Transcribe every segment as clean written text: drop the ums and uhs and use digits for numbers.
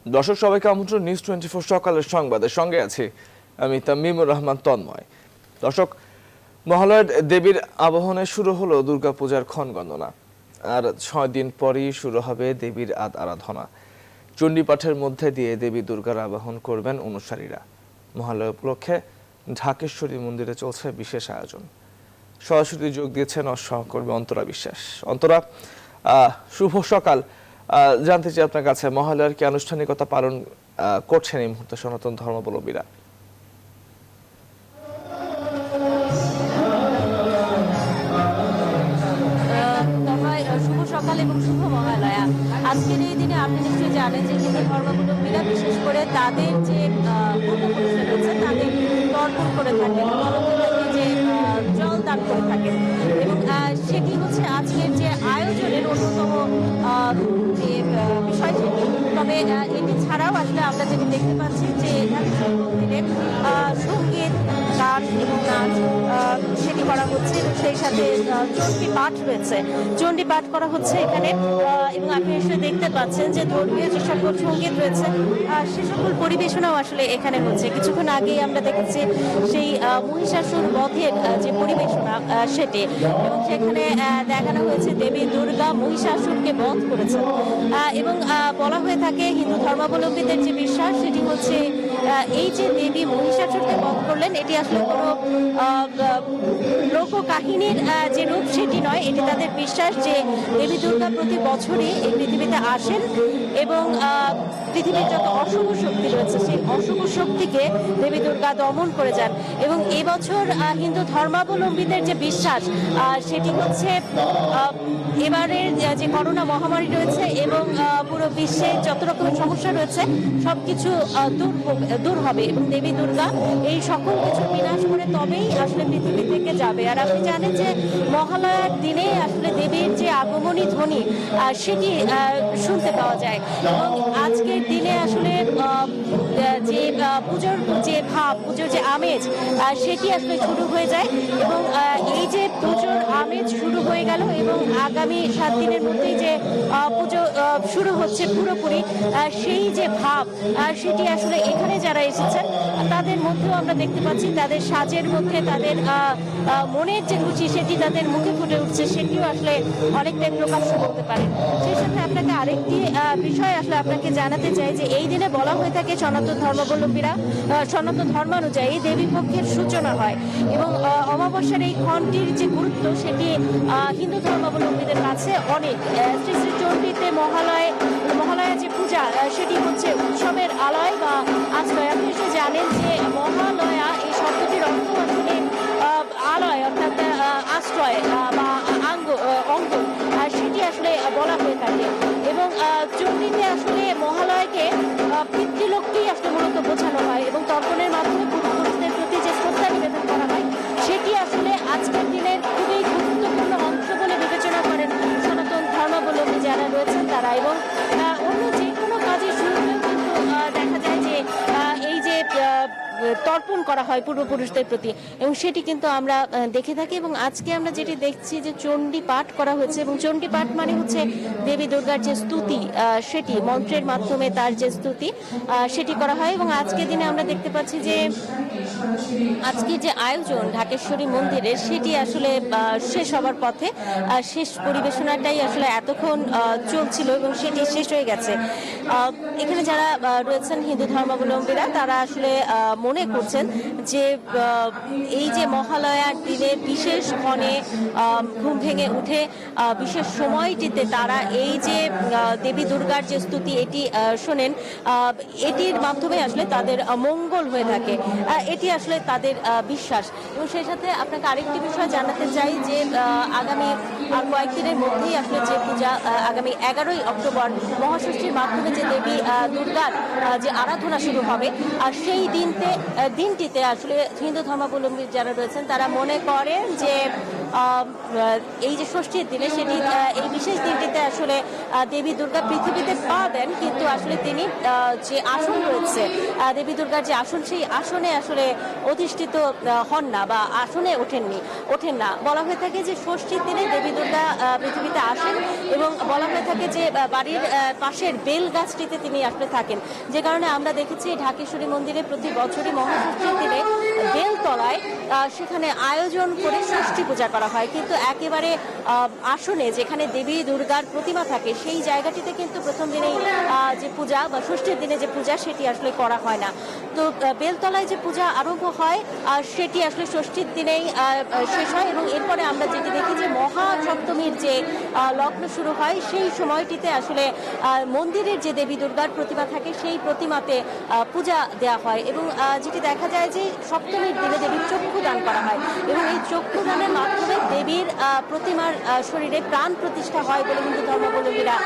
দর্শক সবাইকে আমন্ত্রণ নিউজ 24 সকালের সংবাদের সঙ্গে আছি আমি তামিমুর রহমান তন্ময়। দর্শক, মহালয়ার দেবীর আবাহনে শুরু হলো দুর্গাপূজার ক্ষণগণনা। আর 6 দিন পরেই শুরু হবে দেবীর আরাধনা। চণ্ডীপাঠের মধ্যে দিয়ে দেবী দুর্গার আবাহন করবেন অনুসারীরা। মহালয়া উপলক্ষে ঢাকেশ্বরী মন্দিরে চলছে বিশেষ আয়োজন। সরাসরি যোগ দিয়েছেন সহকর্মী অন্তরা বিশ্বাস। অন্তরা, শুভ সকাল। জানতে চাই আপনার কাছে, মহালয়ার কি আনুষ্ঠানিকতা পালন করছেন এই মুহূর্তে সনাতন ধর্মাবলম্বীরা? শুভ সকাল এবং শুভ মহালয়া। আজকের এই দিনে আপনি নিশ্চয়ই জানেন যে হিন্দু ধর্মাবলম্বীরা বিশেষ করে তাদের যে পূর্বপুরুষরা রয়েছে তাদের তর্পণ করে থাকেন, যে জল দান করে থাকেন, এবং সেটি হচ্ছে আজকের যে আয়োজনের অন্যতম যে বিষয় সেটি। তবে এটি ছাড়াও আসলে আমরা যেটি দেখতে পাচ্ছি যে মন্দিরে সঙ্গীত, গান এবং নাচ সেটি করা হচ্ছে, এবং সেই সাথে চণ্ডী পাঠ রয়েছে, চণ্ডী পাঠ করা হচ্ছে এখানে। এবং আপনি আসলে দেখতে পাচ্ছেন যে ধর্মীয় যে সকল সঙ্গীত রয়েছে সে সকল পরিবেশনাও আসলে এখানে হচ্ছে। কিছুক্ষণ আগেই আমরা দেখেছি সেই মহিষাসুর বধের যে পরিবেশনা সেটি, এবং সেখানে দেখানো হয়েছে দেবী দুর্গা মহিষাসুরকে বধ করেছেন। এবং বলা হয়ে থাকে হিন্দু ধর্মাবলম্বীদের যে বিশ্বাস সেটি হচ্ছে এই যে দেবী মহিষাসুরকে বধ করলেন এটি আসলে কোনো লোককাহিনীর যে রূপ সেটি নয়। এটি তাদের বিশ্বাস যে দেবী দুর্গা প্রতি বছরই এই পৃথিবীতে আসেন এবং পৃথিবীর যত অশুভ শক্তি রয়েছে সেই অশুভ শক্তিকে দেবী দুর্গা দমন করে যান। এবং এবছর হিন্দু ধর্মাবলম্বীদের যে বিশ্বাস সেটি হচ্ছে এবারের যে করোনা মহামারী রয়েছে এবং পুরো বিশ্বে যত রকমের সমস্যা রয়েছে সবকিছু দূর হবে, এবং দেবী দুর্গা এই সকল কিছু বিনাশ করে তবেই আসলে পৃথিবী থেকে যাবে। আর আপনি জানেন যে মহালয়ার দিনে আসলে দেবীর যে আগমনী ধ্বনি সেটি শুনতে পাওয়া যায়, এবং আজকের দিনে আসলে যে পুজোর যে ভাব, পুজোর যে আমেজ সেটি আসলে শুরু হয়ে যায়। এবং এই যে পুজোর আমেজ শুরু হয়ে গেল এবং আগামী 7 দিনের মধ্যেই যে পুজো শুরু হচ্ছে পুরোপুরি, সেই যে ভাব সেটি আসলে এখানে যারা এসেছেন তাদের মধ্যেও আমরা দেখতে পাচ্ছি তাদের সাজের মধ্যে তাদের মনের যে খুশি সেটি তাদের মুখে ফুটে উঠছে, সেটিও আসলে অনেকটাই প্রকাশ করতে পারে। সেই সাথে আপনাকে আরেকটি বিষয় আসলে আপনাকে জানাতে চাই যে এই দিনে বলা হয়ে থাকে সনাতন ধর্মাবলম্বীরা সনাতন ধর্মানুযায়ী দেবী পক্ষের সূচনা হয়, এবং অমাবস্যার এই ক্ষণটির যে গুরুত্ব সেটি হিন্দু ধর্মাবলম্বীদের কাছে অনেক। শ্রী শ্রী চণ্ডীতে মহালয়া যে পূজা সেটি হচ্ছে উৎসবের আলয় বা আশ্রয়। আপনি জানেন যে মহালয়া এই শব্দটির অর্থ আসলে আলয় অর্থাৎ আশ্রয় বা অঙ্গ সেটি আসলে বলা হয়ে থাকে। এবং চণ্ডীতে আসলে মহালয়াকে পিতৃলোককেই আসলে মূলত বোঝানো হয়, এবং তর্পণের মাধ্যমে পূর্বপুরুষদের প্রতি যে শ্রদ্ধা নিবেদন করা হয় সেটি আসলে আজকের দিনের খুবই গুরুত্বপূর্ণ অংশ বলে বিবেচনা করেন সনাতন ধর্মাবলম্বী যারা রয়েছেন তারা। এবং অন্য যে কোনো কাজের শুরুতেও কিন্তু দেখা যায় যে এই যে তর্পণ করা হয় পূর্বপুরুষদের প্রতি, এবং সেটি কিন্তু আমরা দেখে থাকি। এবং আজকে আমরা যেটি দেখছি যে চণ্ডী পাঠ করা হয়েছে, এবং চণ্ডী পাঠ মানে হচ্ছে দেবী দুর্গার যে স্তুতি সেটি মন্ত্রের মাধ্যমে তার যে স্তুতি সেটি করা হয়। এবং আজকের দিনে আমরা দেখতে পাচ্ছি যে আজকে যে আয়োজন ঢাকেশ্বরী মন্দিরের সেটি আসলে শেষ হবার পথে, শেষ পরিবেশনাটাই আসলে এতক্ষণ চলছিল এবং সেটি শেষ হয়ে গেছে। এখানে যারা রয়েছেন হিন্দু ধর্মাবলম্বীরা তারা আসলে মনে করছেন যে এই যে মহালয়ার দিনে বিশেষ ক্ষণে ঘুম ভেঙে উঠে বিশেষ সময়টিতে তারা এই যে দেবী দুর্গার যে স্তুতি এটি শোনেন, এটির মাধ্যমে আসলে তাদের মঙ্গল হয়ে থাকে, এটি আসলে তাদের বিশ্বাস। এবং সেই সাথে আপনাকে আরেকটি বিষয় জানাতে চাই যে আগামী আর কয়েকদিনের মধ্যেই আসলে যে পূজা আগামী 11ই অক্টোবর মহাষষ্ঠীর মাধ্যমে যে দেবী দুর্গার যে আরাধনা শুরু হবে, আর সেই দিনটিতে আসলে হিন্দু ধর্মাবলম্বী যারা রয়েছেন তারা মনে করেন যে এই যে ষষ্ঠীর দিনে সেটি এই বিশেষ দিনটিতে আসলে দেবী দুর্গা পৃথিবীতে পা দেন, কিন্তু আসলে তিনি যে আসন রয়েছে দেবী দুর্গার যে আসন, সেই আসনে আসলে অধিষ্ঠিত হন না বা আসনে ওঠেন না। বলা হয়ে থাকে যে ষষ্ঠীর দিনে দেবী দুর্গা পৃথিবীতে আসেন এবং বলা হয়ে থাকে যে বাড়ির পাশের বেল গাছটিতে তিনি আসলে থাকেন, যে কারণে আমরা দেখেছি ঢাকেশ্বরী মন্দিরে প্রতি বছরই মহাষষ্ঠীর দিনে বেলতলায় সেখানে আয়োজন করে ষষ্ঠী পূজা করা হয়, কিন্তু একেবারে আসনে যেখানে দেবী দুর্গার প্রতিমা থাকে সেই জায়গাটিতে কিন্তু প্রথম দিনেই যে পূজা বা ষষ্ঠীর দিনে যে পূজা সেটি আসলে করা হয় না। তো বেলতলায় যে পূজা আরম্ভ হয় সেটি আসলে ষষ্ঠীর দিনেই শেষ হয় এবং এরপরে আমরা যেটি দেখি যে মহাসপ্তমীর যে লগ্ন শুরু হয় সেই সময়টিতে আসলে মন্দিরের যে দেবী দুর্গার প্রতিমা থাকে সেই প্রতিমাতে পূজা দেওয়া হয় এবং যেটি দেখা যায় যে সপ্তমীর দিনে দেবীর চক্ষু দান করা হয় এবং এই চক্ষু দানের মাধ্যমে দেবীর প্রতিমার শরীরে প্রাণ প্রতিষ্ঠা হয় বলে হিন্দু ধর্মাবলম্বীরা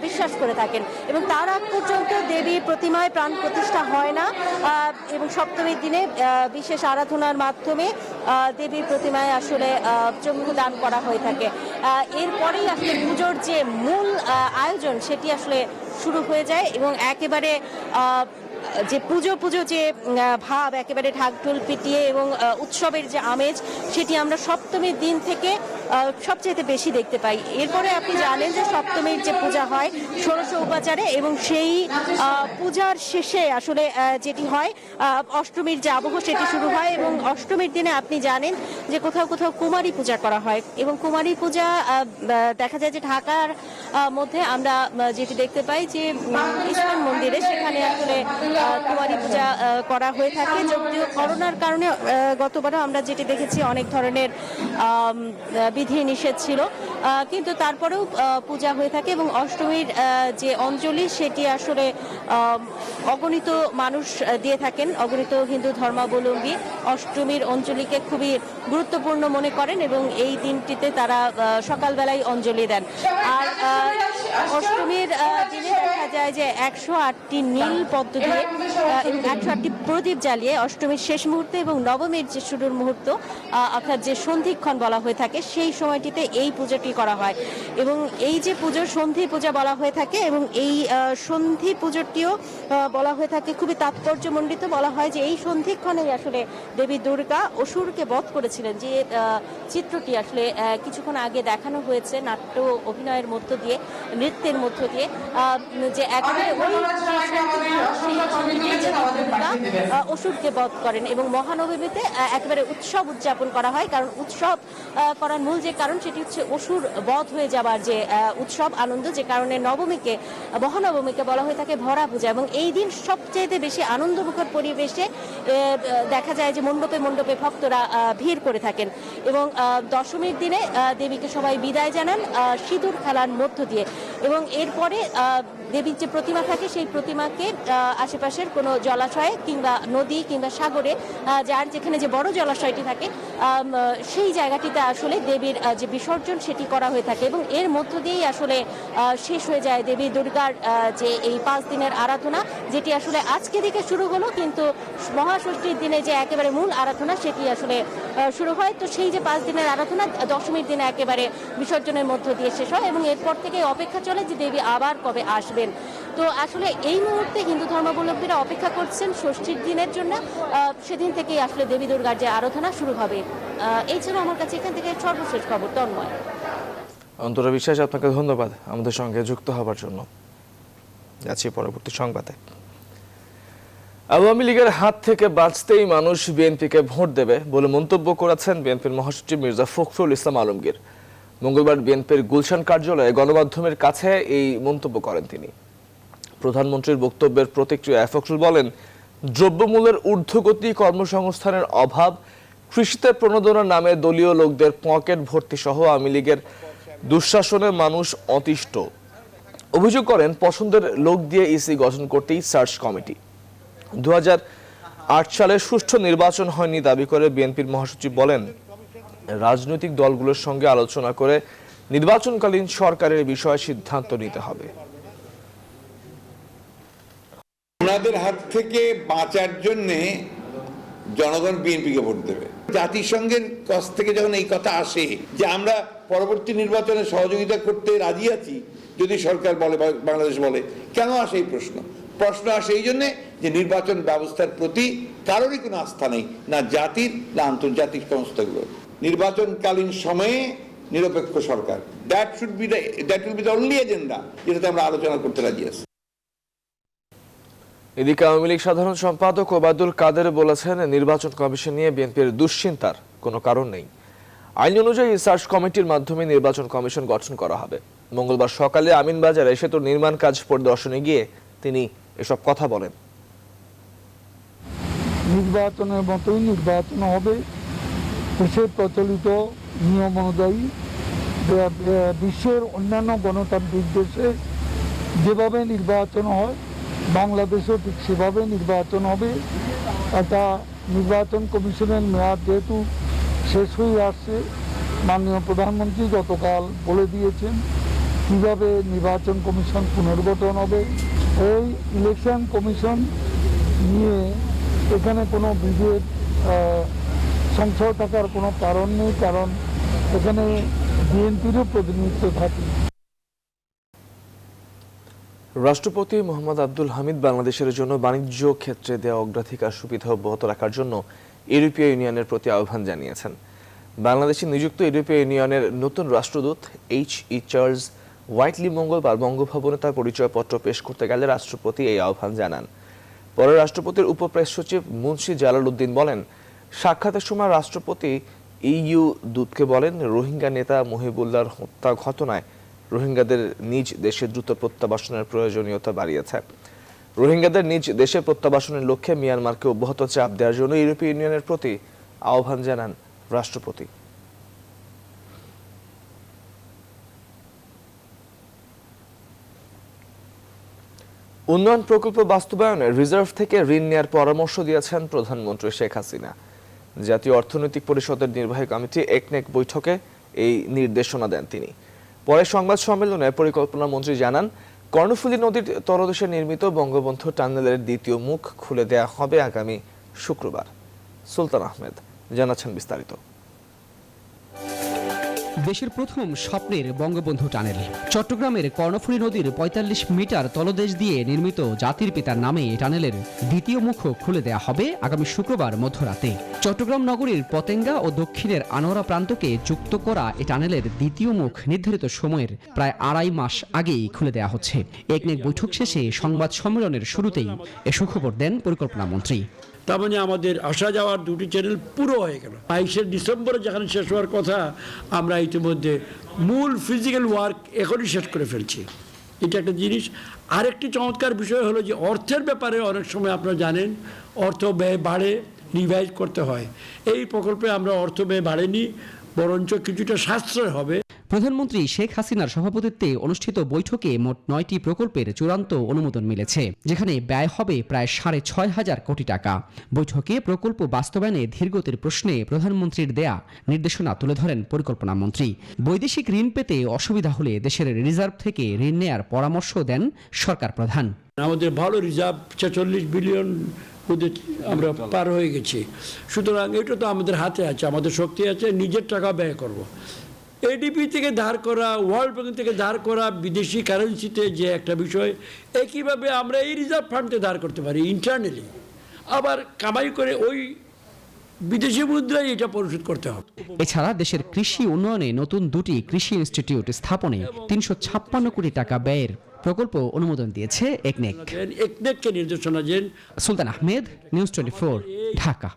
বিশ্বাস করে থাকেন এবং তার আগ পর্যন্ত দেবীর প্রতিমায় প্রাণ প্রতিষ্ঠা হয় না এবং সপ্তমীর দিনে বিশেষ আরাধনার মাধ্যমে দেবীর প্রতিমায় আসলে চক্ষু দান করা হয়ে থাকে। এরপরেই আসলে পুজোর যে মূল আয়োজন সেটি আসলে শুরু হয়ে যায় এবং একেবারে যে পুজো যে ভাব, একেবারে ঢাকঢোল পিটিয়ে এবং উৎসবের যে আমেজ সেটি আমরা সপ্তমীর দিন থেকে সবচেয়ে বেশি দেখতে পাই। এরপরে আপনি জানেন যে সপ্তমীর যে পূজা হয় 16 উপাচারে এবং সেই পূজার শেষে আসলে যেটি হয় অষ্টমীর যে আবহ সেটি শুরু হয় এবং অষ্টমীর দিনে আপনি জানেন যে কোথাও কোথাও কুমারী পূজা করা হয় এবং কুমারী পূজা দেখা যায় যে ঢাকার মধ্যে আমরা যেটি দেখতে পাই যে ইস্কন মন্দিরে সেখানে আসলে কুমারী পূজা করা হয়ে থাকে। যদিও করোনার কারণে গতবারও আমরা যেটি দেখেছি অনেক ধরনের বিধি নিষেধ ছিল, কিন্তু তারপরেও পূজা হয়ে থাকে এবং অষ্টমীর যে অঞ্জলি সেটি আসলে অগণিত মানুষ দিয়ে থাকেন। অগণিত হিন্দু ধর্মাবলম্বী অষ্টমীর অঞ্জলিকে খুবই গুরুত্বপূর্ণ মনে করেন এবং এই দিনটিতে তারা সকালবেলায় অঞ্জলি দেন। আর অষ্টমীর দিনে দেখা যায় যে 108টি নীল পদ্ম দিয়ে এবং 108টি প্রদীপ জ্বালিয়ে অষ্টমীর শেষ মুহূর্তে এবং নবমীর যে শুরুর মুহূর্ত অর্থাৎ যে সন্ধিক্ষণ বলা হয়ে থাকে সেই সময়টিতে এই পুজোটি করা হয় এবং এই যে পুজো সন্ধি পূজা বলা হয়ে থাকে এবং এই সন্ধি পুজোটিও বলা হয়ে থাকে খুবই তাৎপর্যমণ্ডিত। বলা হয় যে এই সন্ধিক্ষণেই আসলে দেবী দুর্গা অসুরকে বধ করেছিলেন, যে চিত্রটি আসলে কিছুক্ষণ আগে দেখানো হয়েছে নাট্য অভিনয়ের মধ্য দিয়ে, নৃত্যের মধ্য দিয়ে, যে একেবারে অসুরকে বধ করেন এবং মহানবমীতে একেবারে উৎসব উদযাপন করা হয়। কারণ উৎসব করার মূল যে কারণ সেটি হচ্ছে অসুর বধ হয়ে যাবার যে উৎসব আনন্দ, যে কারণে নবমীকে মহানবমীকে বলা হয়ে থাকে ভরা পূজা এবং এই দিন সবচেয়ে বেশি আনন্দমুখর পরিবেশে দেখা যায় যে মণ্ডপে মণ্ডপে ভক্তরা ভিড় করে থাকেন এবং দশমীর দিনে দেবীকে সবাই বিদায় জানান সিঁদুর খেলার মধ্য দিয়ে এবং এরপরে দেবীর যে প্রতিমা থাকে সেই প্রতিমাকে আশেপাশের কোনো জলাশয়ে কিংবা নদী কিংবা সাগরে যার যেখানে যে বড় জলাশয়টি থাকে সেই জায়গাটিতে আসলে দেবীর যে বিসর্জন সেটি করা হয়ে থাকে এবং এর মধ্য দিয়েই আসলে শেষ হয়ে যায় দেবী দুর্গার যে এই 5 দিনের আরাধনা, যেটি আসলে আজকে থেকে শুরু হলো কিন্তু মহাষষ্ঠীর দিনে যে একেবারে মূল আরাধনা সেটি আসলে শুরু হয়। তো সেই যে 5 দিনের আরাধনা দশমীর দিনে একেবারে বিসর্জনের মধ্য দিয়ে শেষ হয় এবং এরপর থেকে অপেক্ষা চলে যে দেবী আবার কবে আসবেন। তো আসলে এই মুহূর্তে হিন্দু ধর্মাবলম্বীরা অপেক্ষা করছেন ষষ্ঠীর দিনের জন্য, সেদিন থেকেই আসলে দেবী দুর্গার যে আরাধনা শুরু হবে। এই ছিল আমার কাছে এখান থেকে সর্বশেষ খবর। তন্ময়। অন্তরা বিশ্বাস, আপনাকে ধন্যবাদ আমাদের সঙ্গে যুক্ত হবার জন্য। যাচ্ছি পরবর্তী সংবাদে। আওয়ামী লীগের হাত থেকে বাঁচতেই মানুষ বিএনপিকে ভোট দেবে বলে মন্তব্য করেছেন বিএনপির মহাসচিব মির্জা ফখরুল ইসলাম আলমগীর। মঙ্গলবার বিএনপির গুলশান কার্যালয়ে গণমাধ্যমের কাছে এই মন্তব্য করেন তিনি। প্রধানমন্ত্রীর বক্তব্যের প্রতিক্রিয়ায় ফখরুল বলেন, দ্রব্যমূল্যের ঊর্ধ্বগতি, কর্মসংস্থানের অভাব, কৃষিতে প্রণোদনার নামে দলীয় লোকদের পকেট ভর্তি সহ আওয়ামী লীগের দুঃশাসনে মানুষ অতিষ্ঠ। অভিযোগ করেন, পছন্দের লোক দিয়ে ইসি গঠন করতেই সার্চ কমিটি। 2008 সালে সুষ্ঠু নির্বাচন হয়নি দাবি করে বিএনপির মহাসচিব বলেন, রাজনৈতিক দলগুলোর সঙ্গে আলোচনা করে নির্বাচনকালীন সরকারের বিষয়ে সিদ্ধান্ত নিতে হবে। ওনাদের হাত থেকে বাঁচার জন্য জনগণ বিএনপিকে ভোট দেবে। জাতিসংঘের কাছ থেকে যখন এই কথা আসে যে আমরা পরবর্তী নির্বাচনে সহযোগিতা করতে রাজি আছি যদি সরকার বলে, বাংলাদেশ বলে, কেন আসে এই প্রশ্ন আসে এই জন্যে যে নির্বাচন ব্যবস্থার প্রতি কারোরই কোনো আস্থা নেই, না জাতির না আন্তর্জাতিক সংস্থাগুলোর। নির্বাচনকালীন সময়ে নিরপেক্ষ সরকার, that will be the only agenda যেটাতে আমরা আলোচনা করতে রাজি আছি। এদিকে আওয়ামী লীগ সাধারণ সম্পাদক ওবায়দুল কাদের বলেছেন, নির্বাচন কমিশন নিয়ে বিএনপির দুশ্চিন্তার কোনো কারণ নেই। আইন অনুযায়ী সার্চ কমিটির মাধ্যমে নির্বাচন কমিশন গঠন করা হবে। মঙ্গলবার সকালে আমিনবাজারে সেতুর নির্মাণ কাজ পরিদর্শনে গিয়ে তিনি এসব কথা বলেন। নির্বাচনের মতোই নির্বাচন হবে, দেশের প্রচলিত নিয়ম অনুযায়ী। বিশ্বের অন্যান্য গণতান্ত্রিক দেশে যেভাবে নির্বাচন হয়, বাংলাদেশেও ঠিক সেভাবে নির্বাচন হবে। একটা নির্বাচন কমিশনের মেয়াদ যেহেতু শেষ হয়ে আসছে, মাননীয় প্রধানমন্ত্রী গতকাল বলে দিয়েছেন কীভাবে নির্বাচন কমিশন পুনর্গঠন হবে। এই ইলেকশন কমিশন নিয়ে এখানে কোনো বিভেদ সংশয় থাকার কোনো কারণ নেই, কারণ এখানে বিএনপিরও প্রতিনিধিত্ব থাকে। রাষ্ট্রপতি মোহাম্মদ আব্দুল হামিদ বাংলাদেশের জন্য বাণিজ্য ক্ষেত্রে দেওয়া অগ্রাধিকার সুবিধা অব্যাহত রাখার জন্য ইউরোপীয় ইউনিয়নের প্রতি আহ্বান জানিয়েছেন। বাংলাদেশে নিযুক্ত ইউরোপীয় ইউনিয়নের নতুন রাষ্ট্রদূত এইচ.ই. চার্লস হোয়াইটলি মঙ্গলবার বঙ্গভবনে তার পরিচয়পত্র পেশ করতে গেলে রাষ্ট্রপতি এই আহ্বান জানান। পরে রাষ্ট্রপতির উপপ্রেস সচিব মুন্সি জালাল উদ্দিন বলেন, সাক্ষাতের সময় রাষ্ট্রপতি ইইউ দূতকে বলেন, রোহিঙ্গা নেতা মহিবুল্লাহর হত্যা ঘটনায় রোহিঙ্গাদের নিজ দেশে দ্রুত প্রত্যাবাসনের প্রয়োজনীয়তা বাড়িয়েছে। রোহিঙ্গাদের নিজ দেশে প্রত্যাবাসনের লক্ষ্যে মিয়ানমারকে অব্যাহত চাপ দেওয়ার জন্য ইউরোপীয় ইউনিয়নের প্রতি আহ্বান জানান রাষ্ট্রপতি। উন্নয়ন প্রকল্প বাস্তবায়নে রিজার্ভ থেকে ঋণ নেওয়ার পরামর্শ দিয়েছেন প্রধানমন্ত্রী শেখ হাসিনা। জাতীয় অর্থনৈতিক পরিষদের নির্বাহী কমিটি একনেক বৈঠকে এই নির্দেশনা দেন তিনি। পরে সংবাদ সম্মেলনে পরিকল্পনা মন্ত্রী জানান, কর্ণফুলী নদীর তলদেশে নির্মিত বঙ্গবন্ধু টানেলের দ্বিতীয় মুখ খুলে দেয়া হবে আগামী শুক্রবার। সুলতান আহমেদ জানাচ্ছেন বিস্তারিত। দেশের প্রথম স্বপ্নের বঙ্গবন্ধু টানেল চট্টগ্রামের কর্ণফুলী নদীর ৪৫ মিটার তলদেশ দিয়ে নির্মিত জাতির পিতার নামে এই টানেলের দ্বিতীয় মুখ খুলে দেয়া হবে আগামী শুক্রবার মধ্যরাতে। চট্টগ্রাম নগরীর পতেঙ্গা ও দক্ষিণের আনোয়ারা প্রান্তকে যুক্ত করা এই টানেলের দ্বিতীয় মুখ নির্ধারিত সময়ের প্রায় ২.৫ মাস আগেই খুলে দেয়া হচ্ছে। একনেক বৈঠক শেষে সংবাদ সম্মেলনের শুরুতেই এ সুখবর দেন পরিকল্পনা মন্ত্রী। তার মানে আমাদের আসা যাওয়ার দুটি চ্যানেল পুরো হয়ে গেল। ২২শে ডিসেম্বরে যেখানে শেষ হওয়ার কথা, আমরা ইতিমধ্যে মূল ফিজিক্যাল ওয়ার্ক এখনই শেষ করে ফেলছি। এটা একটা জিনিস। আরেকটি চমৎকার বিষয় হলো যে অর্থের ব্যাপারে অনেক সময় আপনারা জানেন অর্থ ব্যয় বাড়ে, রিভাইজ করতে হয়। এই প্রকল্পে আমরা অর্থ ব্যয় বাড়েনি, বরঞ্চ কিছুটা সাশ্রয় হবে। প্রধানমন্ত্রী শেখ হাসিনার সভাপতিত্বে অনুষ্ঠিত বৈঠকে মোট ৯টি প্রকল্পের চূড়ান্ত অনুমোদন মিলেছে, যেখানে ব্যয় হবে প্রায় ৬,৫০০ কোটি টাকা। বৈঠকে প্রকল্প বাস্তবায়নে ধীরগতির প্রশ্নে প্রধানমন্ত্রীর দেয়া নির্দেশনা তুলে ধরেন পরিকল্পনা মন্ত্রী। বৈদেশিক ঋণ পেতে অসুবিধা হলে দেশের রিজার্ভ থেকে ঋণ নেয়ার পরামর্শ দেন সরকার প্রধান। আমাদের ভালো রিজার্ভ ৪৬ বিলিয়ন আমরা পার হয়ে গেছি। সুতরাং এটা তো আমাদের হাতে আছে, আমাদের শক্তি আছে, নিজের টাকা ব্যয় করব। এডিবি থেকে ধার করা, ওয়ার্ল্ড ব্যাংক থেকে ধার করা, বিদেশি কারেন্সিতে যে একটা বিষয়, একইভাবে আমরা এই রিজার্ভ ফান্ডে ধার করতে পারি ইন্টারনালি, আবার কামাই করে ওই বিদেশি মুদ্রায় এটা পরিশোধ করতে হবে। এছাড়া দেশের কৃষি উন্নয়নে নতুন ২টি কৃষি ইনস্টিটিউট স্থাপনে ৩৫৬ কোটি টাকা ব্যয়ের প্রকল্প অনুমোদন দিয়েছে একনেক। একনেককে নির্দেশনা দেন। সুলতান আহমেদ, নিউজ 24, ঢাকা।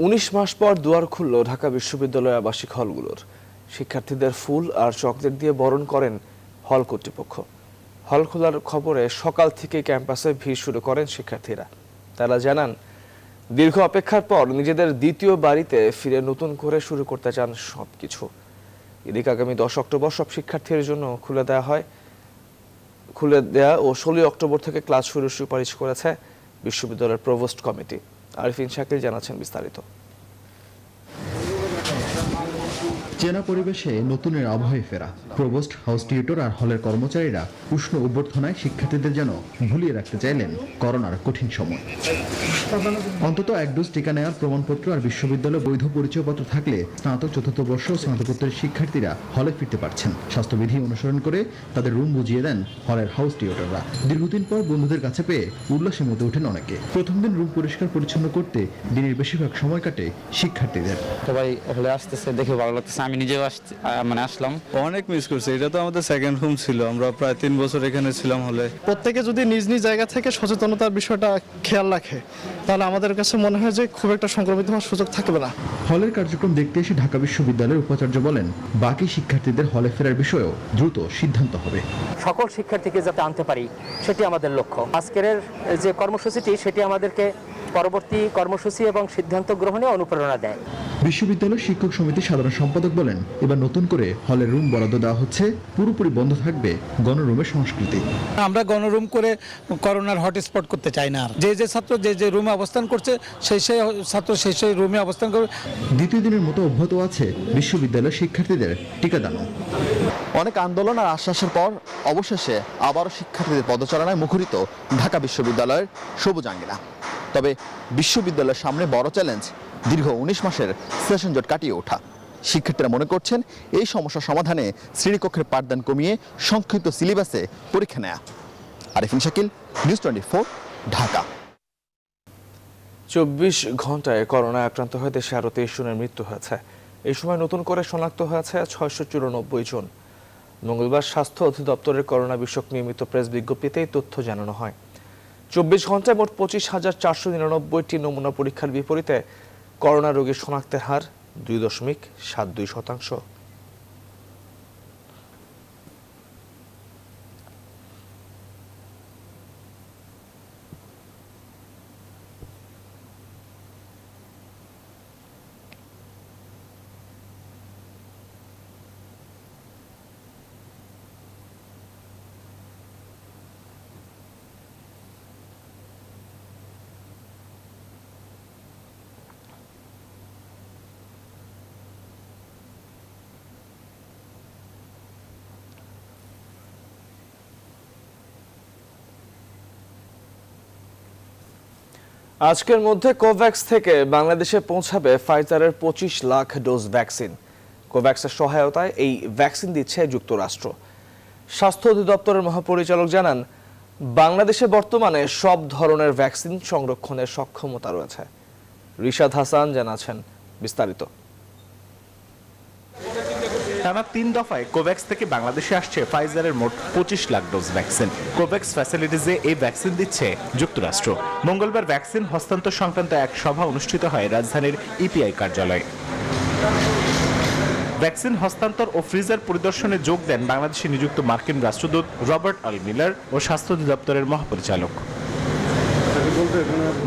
১৯ মাস পর দুয়ার খুলল ঢাকা বিশ্ববিদ্যালয়ের আবাসিক হলগুলোর। শিক্ষার্থীদের ফুল আর চকলেট দিয়ে বরণ করেন হল কর্তৃপক্ষ। হল খোলার খবরে সকাল থেকে ক্যাম্পাসে ভিড় শুরু করেন শিক্ষার্থীরা। তারা জানান, দীর্ঘ অপেক্ষার পর নিজেদের দ্বিতীয় বাড়িতে ফিরে নতুন করে শুরু করতে চান সবকিছু। এদিকে আগামী ১০ অক্টোবর সব শিক্ষার্থীর জন্য খুলে দেয়া ও ১৬ অক্টোবর থেকে ক্লাস শুরুর সুপারিশ করেছে বিশ্ববিদ্যালয়ের প্রভোস্ট কমিটি। আরিফিন শাকিল জানাচ্ছেন বিস্তারিত। চেনা পরিবেশে নতুনের আবহে ফেরা, প্রভোস্ট, হাউস টিউটর আর হলের কর্মচারীরা উষ্ণ অভ্যর্থনায় শিক্ষার্থীদের যেন ভুলিয়ে রাখতে চাইলেন করোনার কঠিন সময়। অন্তত এক ডোজ টিকা নেওয়ার প্রমাণপত্র আর বিশ্ববিদ্যালয়ে বৈধ পরিচয়পত্র থাকলে স্নাতক, চতুর্থ বর্ষ ও স্নাতকোত্তরের শিক্ষার্থীরা হলে ফিরতে পারছেন। স্বাস্থ্যবিধি অনুসরণ করে তাদের রুম বুঝিয়ে দেন হলের হাউস টিউটররা। দীর্ঘদিন পর বন্ধুদের কাছে পেয়ে উল্লাসে মেতে ওঠেন অনেকে। প্রথম দিন রুম পরিষ্কার পরিচ্ছন্ন করতে দিনের বেশিরভাগ সময় কাটে শিক্ষার্থীদের। সবাই হলে আসতেছে, দেখে ভালো লাগতেছে। আমি নিজেও আসলাম। অনেক মিস করছি, এটা তো আমাদের সেকেন্ড হোম ছিল, আমরা প্রায় 3 বছর এখানে ছিলাম হলে। প্রত্যেকে যদি নিজ নিজ জায়গা থেকে সচেতনতার বিষয়টা খেয়াল রাখে তাহলে আমাদের কাছে মনে হয় যে খুব একটা সংক্রমিত হওয়ার সুযোগ থাকবে না। হলের কার্যক্রম দেখতে এসে ঢাকা বিশ্ববিদ্যালয়ের উপাচার্য বলেন, বাকি শিক্ষার্থীদের হলে ফেরার বিষয়েও দ্রুত সিদ্ধান্ত হবে। সকল শিক্ষার্থীকে যাতে আনতে পারি সেটি আমাদের লক্ষ্য। আজকের যে কর্মসূচিটি সেটি আমাদেরকে পরবর্তী কর্মসূচি এবং সিদ্ধান্ত গ্রহণে অনুপ্রেরণা দেয়। বিশ্ববিদ্যালয় শিক্ষক সমিতির সাধারণ সম্পাদক বলেন, এবার নতুন করে হলের রুম বরাদ্দ দেওয়া হচ্ছে, পুরোপুরি বন্ধ থাকবে গণরুমের সংস্কৃতি। আমরা গণরুম করে করোনার হটস্পট করতে চাই না। যে যে ছাত্র যে রুমে অবস্থান করছে সেই ছাত্র সেই রুমে অবস্থান করবে। দ্বিতীয় দিনের মতো অব্যাহত আছে বিশ্ববিদ্যালয়ের শিক্ষার্থীদের টিকাদান। অনেক আন্দোলন আর আশ্বাসের পর অবশেষে আবারও শিক্ষার্থীদের পদচারণায় মুখরিত ঢাকা বিশ্ববিদ্যালয়ের সবুজ আঙ্গিনা। তবে বিশ্ববিদ্যালয়ের সামনে বড় চ্যালেঞ্জ দীর্ঘ 19 মাসের সেশন জট কাটিয়ে ওঠা। শিক্ষার্থীরা মনে করছেন এই সমস্যা সমাধানে শ্রেণীকক্ষের পাঠদান কমিয়ে সংক্ষিপ্ত সিলেবাসে পরীক্ষা নেয়া। আরিফিন শাকিল, নিউজ 24, ঢাকা। 24 ঘন্টায় করোনায় আক্রান্ত হয়ে দেশে আরও 23 জনের মৃত্যু হয়েছে। এই সময় নতুন করে শনাক্ত হয়েছে 694 জন। মঙ্গলবার স্বাস্থ্য অধিদপ্তরের করোনা বিষয়ক নিয়মিত প্রেস বিজ্ঞপ্তিতে এই তথ্য জানানো হয়। 24 ঘন্টায় মোট 25,499টি নমুনা পরীক্ষার বিপরীতে করোনা রোগীর শনাক্তের হার 2.72%। আজকের মধ্যে কোভ্যাক্স থেকে বাংলাদেশে পৌঁছাবে ফাইজারের 25 লাখ ডোজ ভ্যাকসিন। কোভ্যাক্সের সহায়তায় এই ভ্যাকসিন দিচ্ছে যুক্তরাষ্ট্র। স্বাস্থ্য অধিদপ্তরের মহাপরিচালক জানান, বাংলাদেশে বর্তমানে সব ধরনের ভ্যাকসিন সংরক্ষণের সক্ষমতা রয়েছে। রিশাদ হাসান জানাচ্ছেন বিস্তারিত। টানা 3 দফায় কোভ্যাক্স থেকে বাংলাদেশে আসছে ফাইজারের মোট 25 লাখ ডোজ ভ্যাকসিন। কোভ্যাক্স ফ্যাসিলিটিজে এই ভ্যাকসিন দিচ্ছে যুক্তরাষ্ট্র। মঙ্গলবার ভ্যাকসিন হস্তান্তর সংক্রান্ত এক সভা অনুষ্ঠিত হয় রাজধানীর ইপিআই কার্যালয়ে। ভ্যাকসিন হস্তান্তর ও ফ্রিজার পরিদর্শনে যোগ দেন বাংলাদেশে নিযুক্ত মার্কিন রাষ্ট্রদূত রবার্ট আল মিলার ও স্বাস্থ্য অধিদপ্তরের মহাপরিচালক।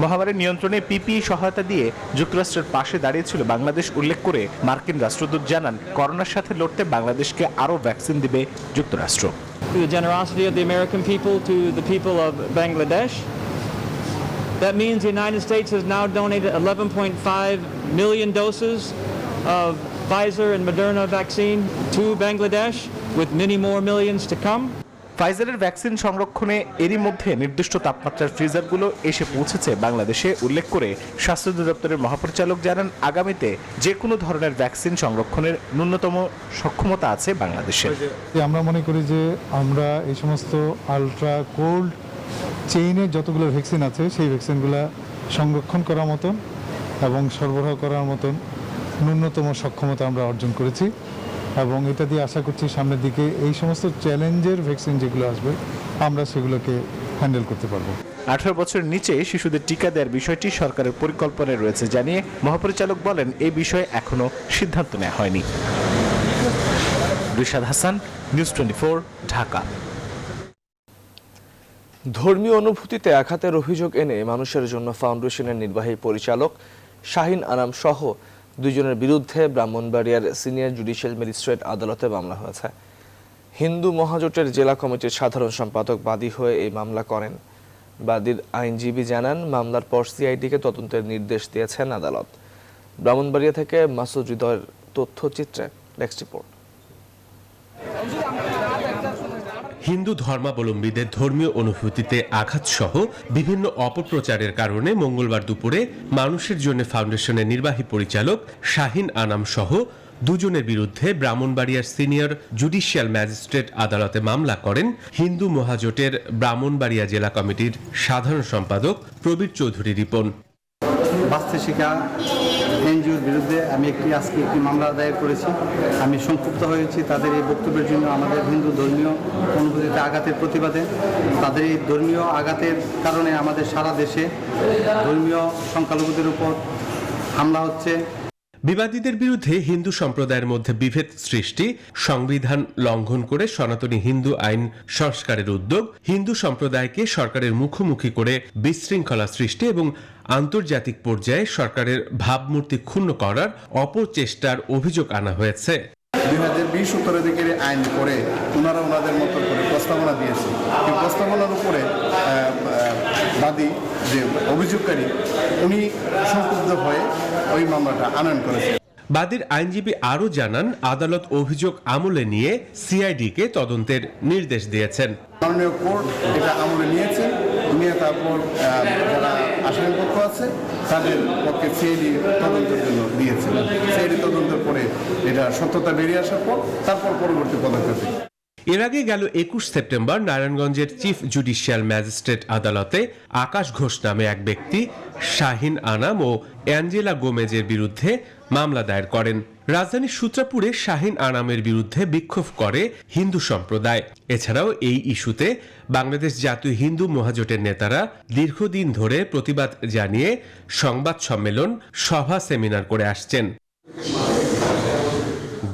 মহামারীর নিয়ন্ত্রণে পিপিই সহায়তা দিয়ে যুক্তরাষ্ট্রের পাশে দাঁড়িয়েছিল বাংলাদেশ উল্লেখ করে মার্কিন রাষ্ট্রদূত জানান, করোনার সাথে লড়তে বাংলাদেশকে আরও ভ্যাকসিন দিবে যুক্তরাষ্ট্র। To the generosity of the American people, to the people of Bangladesh. That means the United States has now donated 11.5 million doses of Pfizer and Moderna vaccine to Bangladesh, with many more millions to come. ফাইজারের vaccine সংরক্ষণে এরই মধ্যে নির্দিষ্ট তাপমাত্রার ফ্রিজারগুলো এসে পৌঁছেছে বাংলাদেশে উল্লেখ করে স্বাস্থ্য অধিদপ্তরের মহাপরিচালক জানান, আগামীতে যে কোনো ধরনের ভ্যাকসিন সংরক্ষণের ন্যূনতম সক্ষমতা আছে বাংলাদেশে। আমরা মনে করি যে আমরা এই সমস্ত আলট্রা কোল্ড চেইনের যতগুলো ভ্যাকসিন আছে সেই ভ্যাকসিনগুলো সংরক্ষণ করার মতন এবং সরবরাহ করার মতন ন্যূনতম সক্ষমতা আমরা অর্জন করেছি এবং এটা দিয়ে আশা করছি সামনের দিকে এই সমস্ত চ্যালেঞ্জের ভ্যাকসিন যেগুলো আসবে আমরা সেগুলোকে হ্যান্ডেল করতে পারবো। 18 বছরের নিচে শিশুদের টিকা দেওয়ার বিষয়টি সরকারের পরিকল্পনায় রয়েছে জানিয়ে মহাপরিচালক বলেন, এই বিষয়ে এখনো সিদ্ধান্ত নেওয়া হয়নি। রিশাদ হাসান, নিউজ 24, ঢাকা। ধর্মীয় অনুভূতিতে আঘাতের অভিযোগ এনে মানুষের জন্য ফাউন্ডেশনের নির্বাহী পরিচালক শাহিন আনাম সহ 2 জনের বিরুদ্ধে ব্রাহ্মণবাড়িয়ার সিনিয়র জুডিশিয়াল ম্যাজিস্ট্রেট আদালতে মামলা হয়েছে। হিন্দু মহাজোটের জেলা কমিটির সাধারণ সম্পাদক বাদী হয়ে এই মামলা করেন। বাদীর আইনজীবী জানান, মামলার পর সিআইডিকে তদন্তের নির্দেশ দিয়েছেন আদালত। ব্রাহ্মণবাড়িয়া থেকে মাসুদ হৃদয়ের তথ্যচিত্রে নেক্সট রিপোর্ট। হিন্দু ধর্মাবলম্বীদের ধর্মীয় অনুভূতিতে আঘাতসহ বিভিন্ন অপপ্রচারের কারণে মঙ্গলবার দুপুরে মানুষের জন্য ফাউন্ডেশনের নির্বাহী পরিচালক শাহিন আনাম সহ দুজনের বিরুদ্ধে ব্রাহ্মণবাড়িয়ার সিনিয়র জুডিশিয়াল ম্যাজিস্ট্রেট আদালতে মামলা করেন হিন্দু মহাজোটের ব্রাহ্মণবাড়িয়া জেলা কমিটির সাধারণ সম্পাদক প্রবীর চৌধুরী রিপন। বাস্তে শিখা এনজিওর বিরুদ্ধে আমি আজকে একটি মামলা দায়ের করেছি। আমি সংক্ষুব্ধ হয়েছি তাদের এই বক্তব্যের জন্য। আমাদের হিন্দু ধর্মীয় অনুভূতিতে আঘাতের প্রতিবাদে তাদের এই ধর্মীয় আঘাতের কারণে আমাদের সারা দেশে ধর্মীয় সংখ্যালঘুদের উপর হামলা হচ্ছে। বিবাদীদের বিরুদ্ধে হিন্দু সম্প্রদায়ের মধ্যে বিভেদ সৃষ্টি, সংবিধান লঙ্ঘন করে সনাতনী হিন্দু আইন সংস্কারের উদ্যোগ, হিন্দু সম্প্রদায়কে সরকারের মুখোমুখি করে বিশৃঙ্খলা সৃষ্টি এবং আন্তর্জাতিক পর্যায়ে সরকারের ভাবমূর্তি ক্ষুণ্ণ করার অপচেষ্টার অভিযোগ আনা হয়েছে। 2020 দিকের আইন করে ওনারা ওনাদের মতো করে প্রস্তাবনা দিয়েছে। এই প্রস্তাবনার উপরে বাদী যে অভিযোগকারী উনি সংক্ষুব্ধ হয়ে ওই মামলাটা আনয়ন করেছে। বাদীর আইনজীবী আরও জানান, আদালত অভিযোগ আমলে নিয়ে সিআইডিকে তদন্তের নির্দেশ দিয়েছেন। মাননীয় কোর্ট এটা আমলে নিয়েছেন, নিয়ে তারপর যারা আসামি পক্ষ আছে তাদের পক্ষে সিআইডি তদন্তের জন্য দিয়েছেন। সিআইডি তদন্তের পরে এটা সত্যতা বেরিয়ে আসার পর তারপর পরবর্তী পদক্ষেপ। এর আগে গেল 21 সেপ্টেম্বর নারায়ণগঞ্জের চিফ জুডিশিয়াল ম্যাজিস্ট্রেট আদালতে আকাশ ঘোষ নামে এক ব্যক্তি শাহিন আনাম ও অ্যাঞ্জেলা গোমেজের বিরুদ্ধে মামলা দায়ের করেন। রাজধানীর সূত্রাপুরে শাহিন আনামের বিরুদ্ধে বিক্ষোভ করে হিন্দু সম্প্রদায়। এছাড়াও এই ইস্যুতে বাংলাদেশ জাতীয় হিন্দু মহাজোটের নেতারা দীর্ঘদিন ধরে প্রতিবাদ জানিয়ে সংবাদ সম্মেলন, সভা, সেমিনার করে আসছেন।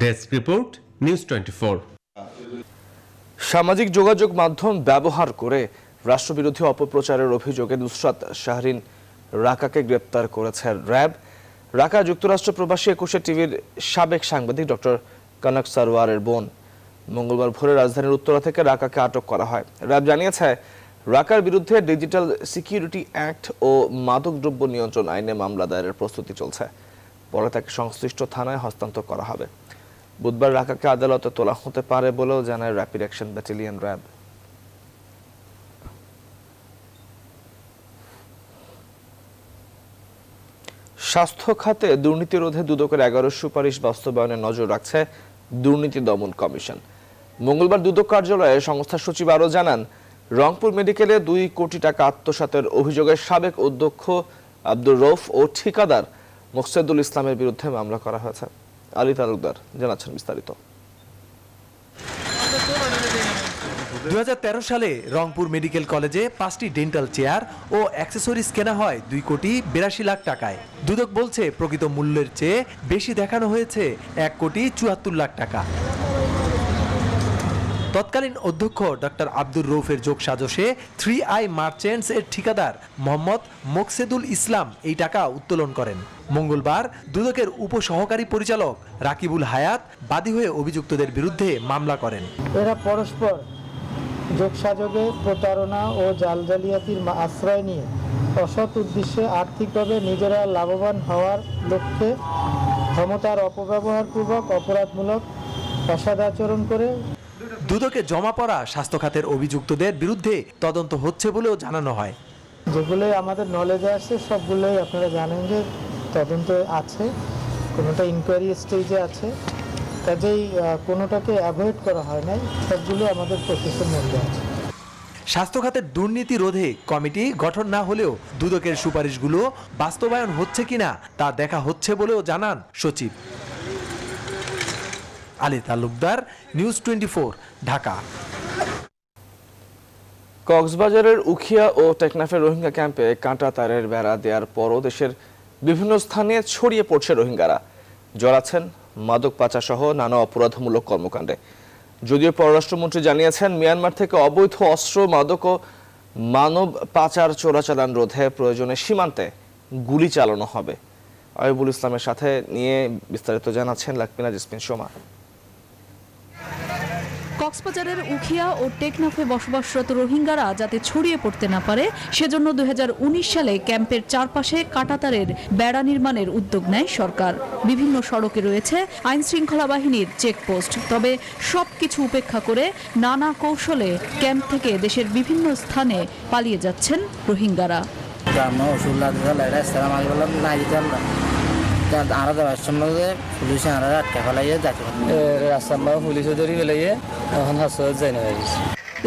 Desk report, news 24। সামাজিক যোগাযোগ মাধ্যম ব্যবহার করে রাষ্ট্রবিরোধী অপপ্রচারের অভিযোগে নুসরাত শাহরিন রাকাকে গ্রেপ্তার করেছে র্যাব। রাকা যুক্তরাষ্ট্র প্রবাসী 21 টিভির সাবেক সাংবাদিক ডক্টর কনক সারওয়ারের বোন। মঙ্গলবার ভোরে রাজধানীর উত্তরা থেকে রাকাকে আটক করা হয়। র্যাব জানিয়েছে, রাকার বিরুদ্ধে ডিজিটাল সিকিউরিটি অ্যাক্ট ও মাদকদ্রব্য নিয়ন্ত্রণ আইনে মামলা দায়েরের প্রস্তুতি চলছে। পরে তাকে সংশ্লিষ্ট থানায় হস্তান্তর করা হবে। বুধবার রাকাকে আদালতে তোলা হতে পারে বলেও জানায় র্যাপিড অ্যাকশন ব্যাটালিয়ন র্যাব। স্বাস্থ্য খাতে দুর্নীতি রোধে দুদকের 11 সুপারিশ বাস্তবায়নে নজর রাখছে দুর্নীতি দমন কমিশন। মঙ্গলবার দুদক কার্যালয়ে সংস্থার সচিব আরও জানান, রংপুর মেডিকেলে 2 কোটি টাকা আত্মসাতের অভিযোগে সাবেক অধ্যক্ষ আব্দুর রৌফ ও ঠিকাদার মোকসেদুল ইসলামের বিরুদ্ধে মামলা করা হয়েছে। আলী তালুকদার জানাচ্ছেন বিস্তারিত। 2013 সালে রংপুর মেডিকেল কলেজে 5টি ডেন্টাল চেয়ার ও অ্যাক্সেসরিজ কেনা হয় 2 কোটি 82 লাখ টাকায়। দুদক বলছে প্রকৃত মূল্যের চেয়ে বেশি দেখানো হয়েছে 1 কোটি 74 লাখ টাকা। তৎকালীন অধ্যক্ষ ডক্টর আব্দুর রৌফের যোগসাজশে 3i মার্চেন্টস এর ঠিকাদার মোহাম্মদ মোকসেদুল ইসলাম এই টাকা উত্তোলন করেন। মঙ্গলবার দুদকের উপসহকারী পরিচালক রাকিবুল হায়াত বাদী হয়ে অভিযুক্তদের বিরুদ্ধে মামলা করেন। এরা পরস্পর যোগসাযোগে প্রতারণা ও জালজালিয়াতির আশ্রয় নিয়ে অসৎ উদ্দেশ্যে আর্থিকভাবে নিজেরা লাভবান হওয়ার লক্ষ্যে ক্ষমতার অপব্যবহারপূর্বক অপরাধমূলক অসদাচরণ করে দুদকে জমা পড়া স্বাস্থ্য খাতের অভিযুক্তদের বিরুদ্ধে তদন্ত হচ্ছে বলেও জানানো হয়। যেগুলোই আমাদের নলেজে আসছে সবগুলোই আপনারা জানেন যে তদন্ত আছে, কোনোটা ইনকোয়ারি স্টেজে আছে, কাজেই কোনোটাকে অ্যাভয়েড করা হয় নাই, সবগুলো আমাদের প্রসেসের মধ্যে আছে। স্বাস্থ্য খাতের দুর্নীতি রোধে কমিটি গঠন না হলেও দুদকের সুপারিশগুলো বাস্তবায়ন হচ্ছে কিনা তা দেখা হচ্ছে বলেও জানান সচিব। আলী তালুকদার, নিউজ 24, ঢাকা। কক্সবাজারের উখিয়া ও টেকনাফের রোহিঙ্গা ক্যাম্পে কাঁটা তারের বেড়া দেওয়ার পরও দেশের বিভিন্ন স্থানে ছড়িয়ে পড়ছে রোহিঙ্গারা। জড়াচ্ছেন মাদক পাচার সহ নানা অপরাধমূলক কর্মকাণ্ডে। যদিও পররাষ্ট্রমন্ত্রী জানিয়েছেন, মিয়ানমার থেকে অবৈধ অস্ত্র, মাদক ও মানব পাচার চোরাচালান রোধে প্রয়োজনে সীমান্তে গুলি চালানো হবে। আইবুল ইসলামের সাথে নিয়ে বিস্তারিত জানাচ্ছেন লাকমিনা জেসমিন সোমা। কক্সবাজারের উখিয়া ও টেকনাফে বসবাসরত রোহিঙ্গারা যাতে ছড়িয়ে পড়তে না পারে সেজন্য 2019 সালে ক্যাম্পের চারপাশে কাঁটাতারের বেড়া নির্মাণের উদ্যোগ নেয় সরকার। বিভিন্ন সড়কে রয়েছে আইনশৃঙ্খলা বাহিনীর চেকপোস্ট। তবে সবকিছু উপেক্ষা করে নানা কৌশলে ক্যাম্প থেকে দেশের বিভিন্ন স্থানে পালিয়ে যাচ্ছেন রোহিঙ্গারা।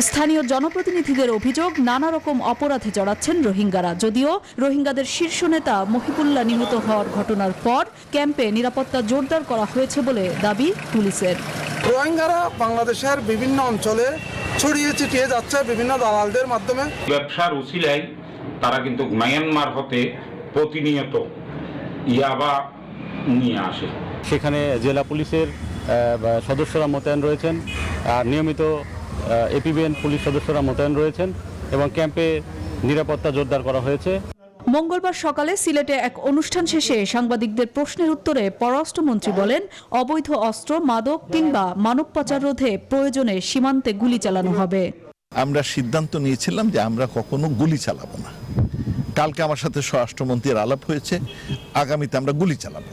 স্থানীয় জনপ্রতিনিধিদের অভিযোগ, নানা রকম অপরাধে জড়াচ্ছেন রোহিঙ্গারা। যদিও রোহিঙ্গাদের শীর্ষ নেতা মহিবুল্লাহ নিহত হওয়ার ঘটনার পর ক্যাম্পে নিরাপত্তা জোরদার করা হয়েছে বলে দাবি পুলিশের। রোহিঙ্গারা বাংলাদেশের বিভিন্ন অঞ্চলে ছড়িয়ে ছিটিয়ে যাচ্ছে বিভিন্ন দালালদের মাধ্যমে। ব্যবসার উসিলায় তারা কিন্তু মায়ানমার হতে প্রতিনিয়ত ইয়াবা নিয়ে আসে। সেখানে জেলা পুলিশের সদস্যরা মোতায়েন রয়েছেন, আর নিয়মিত এপিবিএন পুলিশ সদস্যরা মোতায়েন রয়েছেন এবং ক্যাম্পে নিরাপত্তা জোরদার করা হয়েছে। মঙ্গলবার সকালে সিলেটে এক অনুষ্ঠান শেষে সাংবাদিকদের প্রশ্নের উত্তরে পররাষ্ট্রমন্ত্রী বলেন, অবৈধ অস্ত্র, মাদক কিংবা মানব পাচার রোধে প্রয়োজনে সীমান্তে গুলি চালানো হবে। আমরা সিদ্ধান্ত নিয়েছিলাম যে আমরা কখনো গুলি চালাবো না। কালকে আমার সাথে স্বরাষ্ট্রমন্ত্রীর আলাপ হয়েছে, আগামীতে আমরা গুলি চালাবো।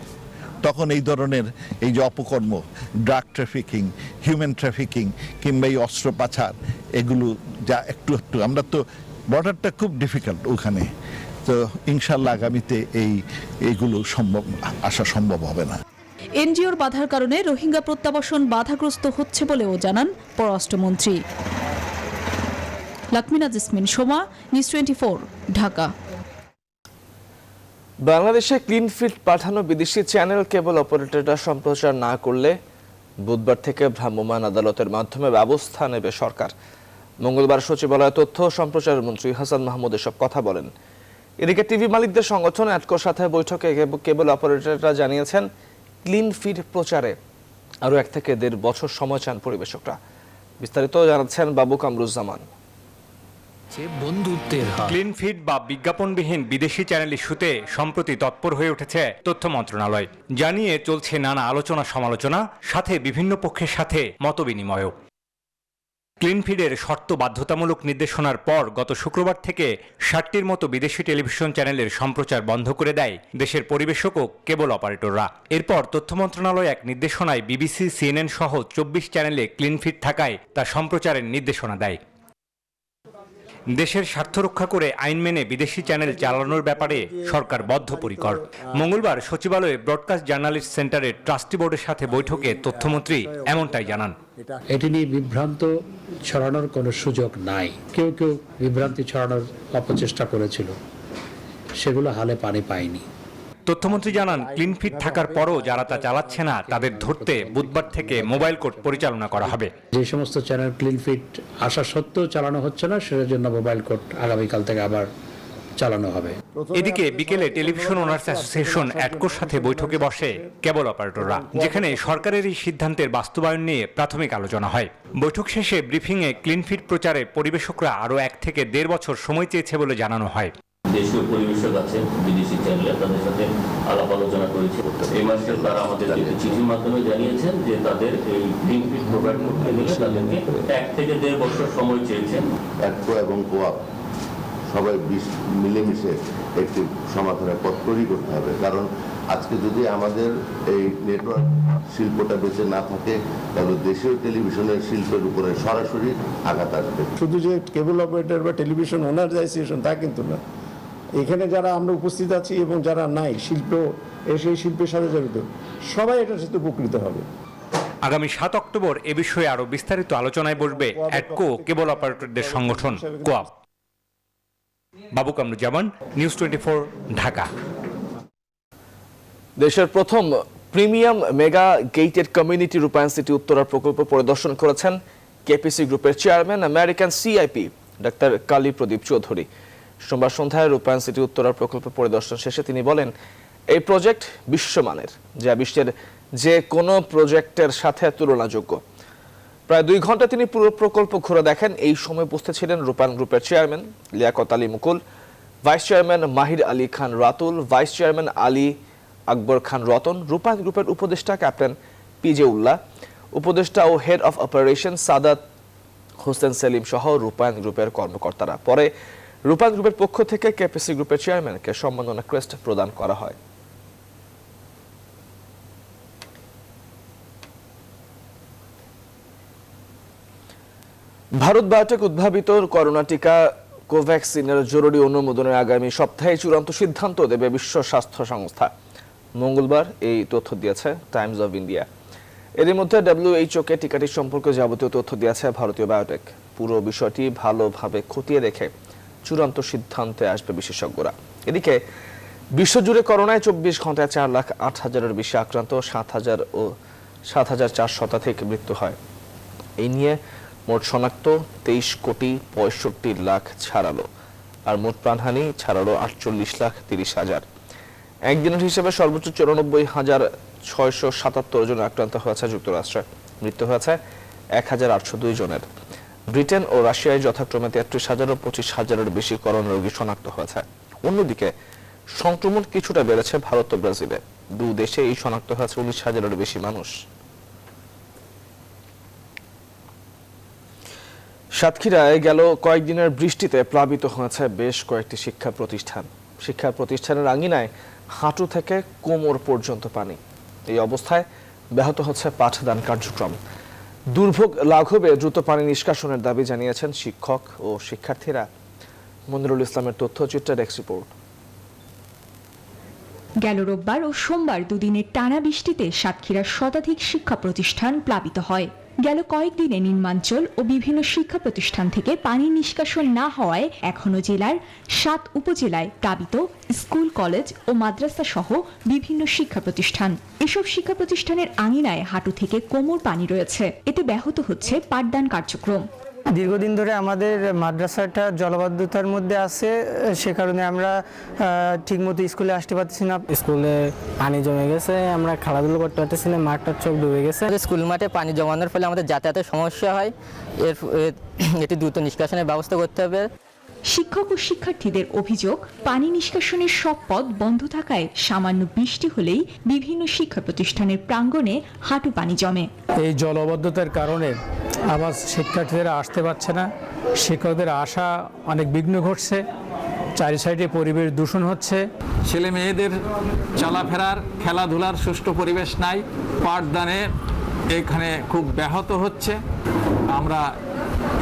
তখন এই ধরনের এই যে অপকর্ম, ড্রাগ ট্রাফিকিং, হিউম্যান ট্রাফিকিং কিংবা এই অস্ত্র পাচার, এগুলো যা একটু একটু, আমরা তো বর্ডারটা খুব ডিফিকাল্ট ওখানে, তো ইনশাল্লাহ আগামীতে এইগুলো আসা সম্ভব হবে না। এনজিওর বাধার কারণে রোহিঙ্গা প্রত্যাবাসন বাধাগ্রস্ত হচ্ছে বলেও জানান পররাষ্ট্রমন্ত্রী। লাকমিনা জেসমিন, সোমা, নিউজ 24, ঢাকা। বাংলাদেশে ক্লিন ফিট পাঠানো বিদেশি চ্যানেল কেবল অপারেটররা সম্প্রচার না করলে বুধবার থেকে ভ্রাম্যমাণ আদালতের মাধ্যমে ব্যবস্থা নেবে সরকার। মঙ্গলবার সচিবালয়ে তথ্য ও সম্প্রচার মন্ত্রী হাসান মাহমুদ এসব কথা বলেন। এদিকে টিভি মালিকদের সংগঠন অ্যাডকোর সাথে বৈঠকে কেবল অপারেটররা জানিয়েছেন, ক্লিন ফিট প্রচারে আরও 1 থেকে 1.5 বছর সময় চান পরিবেশকরা। বিস্তারিত জানাচ্ছেন বাবু কামরুজ্জামান। ক্লিন ফিড বা বিজ্ঞাপনবিহীন বিদেশি চ্যানেল ইস্যুতে সম্প্রতি তৎপর হয়ে উঠেছে তথ্য মন্ত্রণালয়। জানিয়ে চলছে নানা আলোচনা সমালোচনা, সাথে বিভিন্ন পক্ষের সাথে মতবিনিময়ও। ক্লিন ফিডের শর্ত বাধ্যতামূলক নির্দেশনার পর গত শুক্রবার থেকে 60টির মতো বিদেশি টেলিভিশন চ্যানেলের সম্প্রচার বন্ধ করে দেয় দেশের পরিবেশক ও কেবল অপারেটররা। এরপর তথ্য মন্ত্রণালয় এক নির্দেশনায় বিবিসি, সিএনএন সহ 24 চ্যানেলে ক্লিন ফিড থাকায় তা সম্প্রচারের নির্দেশনা দেয়। দেশের স্বার্থ রক্ষা করে আইন মেনে বিদেশি চ্যানেল চালানোর ব্যাপারে সরকার বদ্ধপরিকর। মঙ্গলবার সচিবালয়ে ব্রডকাস্ট জার্নালিস্ট সেন্টারের ট্রাস্টি বোর্ডের সাথে বৈঠকে তথ্যমন্ত্রী এমনটাই জানান। এটি নিয়ে বিভ্রান্ত ছড়ানোর কোনো সুযোগ নাই। কেউ কেউ বিভ্রান্তি ছড়ানোর অপচেষ্টা করেছিল, সেগুলো হালে পানি পায়নি। তথ্যমন্ত্রী জানান, ক্লিন ফিট থাকার পরও যারা তা চালাচ্ছে না তাদের ধরতে বুধবার থেকে মোবাইল কোর্ট পরিচালনা করা হবে। যে সমস্ত চ্যানেল ক্লিন ফিট আসা সত্ত্বেও চালানো হচ্ছে না, সেটার জন্য মোবাইল কোর্ট আগামীকাল থেকে আবার চালানো হবে। এদিকে বিকেলে টেলিভিশন ওনার্স অ্যাসোসিয়েশন অ্যাডকোর সাথে বৈঠকে বসে কেবল অপারেটররা, যেখানে সরকারের এই সিদ্ধান্তের বাস্তবায়ন নিয়ে প্রাথমিক আলোচনা হয়। বৈঠক শেষে ব্রিফিংয়ে ক্লিন ফিট প্রচারে পরিবেশকরা আরও 1 থেকে 1.5 বছর সময় চেয়েছে বলে জানানো হয়। দেশীয় পরিবেশক আছে বিদেশি চ্যানেলে, তাদের সাথে আলাপ আলোচনা করেছে। এই মাসে তারা আমাদের চিঠির মাধ্যমে জানিয়েছেন যে তাদের এই ক্লিন ফিট প্রোভাইড করতে গেলে তাদেরকে 1 থেকে 1.5 বছর সময় চেয়েছেন। অ্যাডকো এবং কোআপ সবাই মিলেমিশে একটি সমাধানের পথ তৈরি করতে হবে, কারণ আজকে যদি আমাদের এই নেটওয়ার্ক শিল্পটা বেঁচে না থাকে তাহলে দেশীয় টেলিভিশনের শিল্পের উপরে সরাসরি আঘাত আসবে। শুধু যে কেবল অপারেটর বা টেলিভিশন ওনার অ্যাসোসিয়েশন তা কিন্তু না, এখানে যারা আমরা উপস্থিত আছি এবং যারা নাই শিল্প, সেই শিল্পের সাথে জড়িত সবাই এটার সাথে উপকৃত হবে। আগামী 7 অক্টোবর এ বিষয়ে আরো বিস্তারিত আলোচনায় বসবে অ্যাডকো কেবল অপারেটরদের সংগঠন কোআপ। বাবু কামরুজ্জামান, নিউজ 24, ঢাকা। দেশের প্রথম premium mega gated community Rupayan city উত্তরার প্রকল্প পরিদর্শন করেছেন কেপিসি গ্রুপের chairman American CIP doctor Kali Pradip Chowdhury. সোমবার সন্ধ্যায় রূপায়ণ সিটি উত্তরার প্রকল্প পরিদর্শন শেষে তিনি বলেন, এই প্রজেক্ট বিশ্বমানের, যা বিশ্বের যে কোনো প্রজেক্টের সাথে তুলনাযোগ্য। প্রায় 2 ঘন্টা তিনি পুরো প্রকল্প ঘুরে দেখেন। এই সময় উপস্থিত ছিলেন রূপায়ণ গ্রুপের chairman Liaquat Ali Mukul, vice chairman Mahir Ali Khan Ratul, vice chairman Ali Akbar Khan Ratan, Rupayan গ্রুপের উপদেষ্টা ক্যাপ্টেন পিজে উল্লাহ, উপদেষ্টা ও head of operation Sadat Hossain Selim সহ রূপায়ণ গ্রুপের কর্মকর্তারা। পরে রূপায়ণ গ্রুপের পক্ষ থেকে কেপিসি গ্রুপের চেয়ারম্যানকে সম্মাননা ক্রেস্ট প্রদান করা হয়। ভারত বায়োটেক উদ্ভাবিত করোনা টিকা কোভ্যাক্সিনের জরুরি অনুমোদনের আগামী সপ্তাহে চূড়ান্ত সিদ্ধান্ত দেবে বিশ্ব স্বাস্থ্য সংস্থা। মঙ্গলবার এই তথ্য দিয়েছে টাইমস অব ইন্ডিয়া। এর মধ্যে WHO-কে টিকাটি সম্পর্কে যাবতীয় তথ্য দিয়েছে ভারতীয় বায়োটেক। পুরো বিষয়টি ভালোভাবে খতিয়ে দেখে চূড়ান্ত সিদ্ধান্তে আসবে বিশেষজ্ঞরা। এদিকে বিশ্বজুড়ে করোনায় 24 ঘন্টায় 4,08,000-এর বেশি আক্রান্ত, 7,400 শতাধিক মৃত্যু হয়। এই নিয়ে মোট শনাক্ত 23,65,00,000 ছাড়ালো, আর মোট প্রাণহানি ছাড়ালো 48,30,000। একদিনের হিসেবে সর্বোচ্চ 94,677 জন আক্রান্ত হয়েছে যুক্তরাষ্ট্রে। মৃত্যু হয়েছে 1,802 জনের। ব্রিটেন ও রাশিয়ায় যথাক্রমে 33,000 ও 25,000-এর বেশি করোনা রোগী শনাক্ত হয়েছে। অন্যদিকে সংক্রমণ কিছুটা বেড়েছে ভারত ও ব্রাজিলে। দু দেশে এই শনাক্ত হয়েছে 19,000-এর বেশি মানুষ। সাতক্ষীরায় গেল কয়েকদিনের বৃষ্টিতে প্লাবিত হয়েছে বেশ কয়েকটি শিক্ষা প্রতিষ্ঠানের আঙিনায় হাঁটু থেকে কোমর পর্যন্ত পানি। এই অবস্থায় ব্যাহত হচ্ছে পাঠদান কার্যক্রম। দুর্ভোগ লাঘবে দ্রুত পানি নিষ্কাশনের দাবি জানিয়েছেন শিক্ষক ও শিক্ষার্থীরা। মনিরুল ইসলামের তথ্যচিত্রে ডেস্ক রিপোর্ট। গেল রোববার ও সোমবার দুদিনের টানা বৃষ্টিতে সাতক্ষীরার শতাধিক শিক্ষা প্রতিষ্ঠান প্লাবিত হয়। গেল কয়েকদিনে নিম্নাঞ্চল ও বিভিন্ন শিক্ষা প্রতিষ্ঠান থেকে পানি নিষ্কাশন না হওয়ায় এখনো জেলার 7 উপজেলায় প্লাবিত স্কুল, কলেজ ও মাদ্রাসা সহ বিভিন্ন শিক্ষা প্রতিষ্ঠান। এসব শিক্ষা প্রতিষ্ঠানের আঙিনায় হাঁটু থেকে কোমর পানি রয়েছে। এতে ব্যাহত হচ্ছে পাঠদান কার্যক্রম। দীর্ঘদিন ধরে আমাদের মাদ্রাসাটা জলাবদ্ধতার মধ্যে আছে, সে কারণে আমরা ঠিকমতো স্কুলে আসতে পারতেছি না। স্কুলে পানি জমে গেছে, আমরা খেলাধুলো করতে পারতেছি না, মাঠটা চোখ ডুবে গেছে। স্কুল মাঠে পানি জমানোর ফলে আমাদের যাতায়াতের সমস্যা হয়, এটি দ্রুত নিষ্কাশনের ব্যবস্থা করতে হবে। শিক্ষক ও শিক্ষার্থীদের অভিযোগ, পানি নিষ্কাশনের সব পথ বন্ধ থাকায় সামান্য বৃষ্টি হলেই বিভিন্ন শিক্ষা প্রতিষ্ঠানের প্রাঙ্গণে হাঁটু পানি জমে। এই জলবদ্ধতার কারণে আবার শিক্ষার্থীরা আসতে পারছে না, শিক্ষকদের আসা অনেক বিঘ্ন ঘটছে, চারি সাইডে পরিবেশ দূষণ হচ্ছে। ছেলে মেয়েদের চলাফেরার, খেলাধুলার সুষ্ঠু পরিবেশ নাই, পাঠদানে এখানে খুব ব্যাহত হচ্ছে। আমরা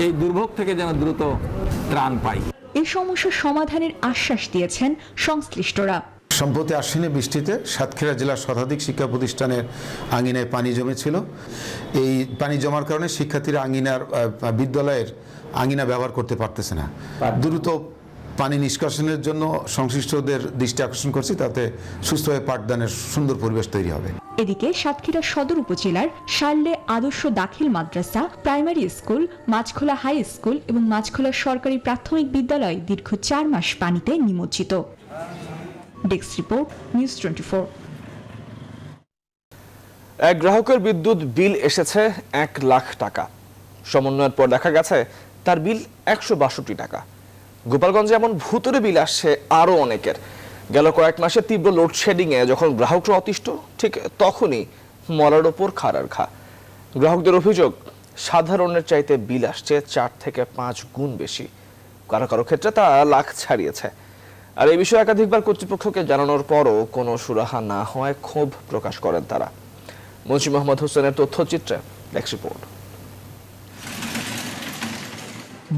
এই দুর্ভোগ থেকে যেন দ্রুত ত্রাণ পাই। এই সমস্যার সমাধানের আশ্বাস দিয়েছেন সংশ্লিষ্টরা। সম্প্রতি আশ্বিনে বৃষ্টিতে সাতক্ষীরা জেলার শতাধিক শিক্ষা প্রতিষ্ঠানের আঙিনায় পানি জমেছিল। এই পানি জমার কারণে শিক্ষার্থীরা বিদ্যালয়ের আঙিনা ব্যবহার করতে পারতেছে না। দ্রুত পানি নিষ্কাশনের জন্য সংশ্লিষ্টদের দৃষ্টি আকর্ষণ করছি, তাতে সুস্থভাবে পাঠদানের সুন্দর পরিবেশ তৈরি হবে। এদিকে সাতক্ষীরা সদর উপজেলার শাল্লে আদর্শ দাখিল মাদ্রাসা, primary school, Machkhola high school এবং মাছখোলা সরকারি প্রাথমিক বিদ্যালয় দীর্ঘ 4 মাস পানিতে নিমজ্জিত। Desk report, news 24। এক গ্রাহকের বিদ্যুৎ বিল এসেছে 1 লাখ টাকা। সমন্বয়ের পর দেখা গেছে তার বিল 162 টাকা। গোপালগঞ্জে এমন ভুতুরে বিল আসছে আরো অনেকের। গেল কয়েক মাসে তীব্র লোডশেডিং এ যখন গ্রাহকরা অতিষ্ঠ, ঠিক তখনই মরার ওপর খাড়ার ঘা। গ্রাহকদের অভিযোগ, সাধারণের চাইতে বিল আসছে 4 থেকে 5 গুণ বেশি। কারো কারো ক্ষেত্রে তা লাখ ছাড়িয়েছে। আর এই বিষয়ে একাধিকবার কর্তৃপক্ষকে জানানোর পরও কোনো সুরাহা না হওয়ায় ক্ষোভ প্রকাশ করেন তারা। মুন্সি মোহাম্মদ হোসেনের তথ্যচিত্রে ডেস্ক রিপোর্ট।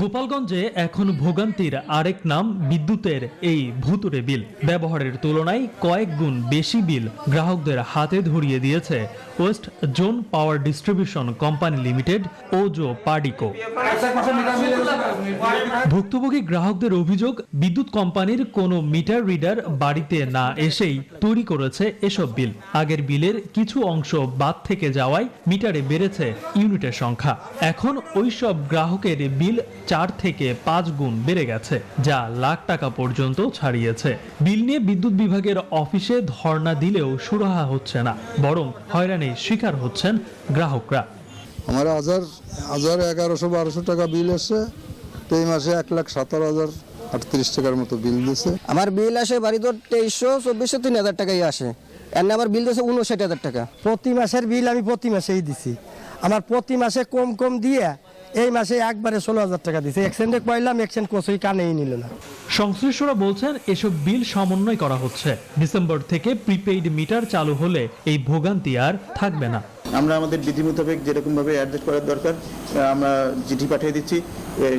গোপালগঞ্জে এখন ভোগান্তির আরেক নাম বিদ্যুতের এই ভুতুরে বিল। ব্যবহারের তুলনায় কয়েক গুণ বেশি বিল গ্রাহকদের হাতে ধরিয়ে দিয়েছে West zone power distribution company limited, ওজো পাডিকো। ভুক্তভোগী গ্রাহকদের অভিযোগ, বিদ্যুৎ কোম্পানির কোনো মিটার রিডার বাড়িতে না এসেই তৈরি করেছে এসব বিল। আগের বিলের কিছু অংশ বাদ থেকে যাওয়ায় মিটারে বেড়েছে ইউনিটের সংখ্যা। এখন ওইসব গ্রাহকের বিল 4 থেকে 5 গুণ বেড়ে গেছে, যা লাখ টাকা পর্যন্ত ছাড়িয়েছে। বিল নিয়ে বিদ্যুৎ বিভাগের অফিসে ধর্ণা দিলেও সুরাহা হচ্ছে না, বরং হয়রানির শিকার হচ্ছেন গ্রাহকরা। আমার 1100-1200 টাকা বিল এসে, তো এই মাসে 1,17,038 টাকার মতো বিল দিছে। আমার বিল আসে বাড়িতে 2300, 2400, 3000 টাকাই আসে। এর আমার বিল দিয়েছে 59,000 টাকা। প্রতি মাসের বিল আমি প্রতি মাসেই দিছি। আমার প্রতি মাসে কম দিয়ে এই মাসে একবারে 16,000 টাকা দিছে। এক্সচেঞ্জে কইলাম, এক্সচেঞ্জ কোসই কানেই নিল না। সংশ্লিষ্টরা বলছেন এসব বিল সমন্বয় করা হচ্ছে। ডিসেম্বর থেকে প্রিপেইড মিটার চালু হলে এই ভোগান্তি আর থাকবে না। আমরা আমাদের বিধি মোতাবেক যেরকমভাবে অ্যাডজাস্ট করার দরকার আমরা চিঠি পাঠিয়ে দিচ্ছি,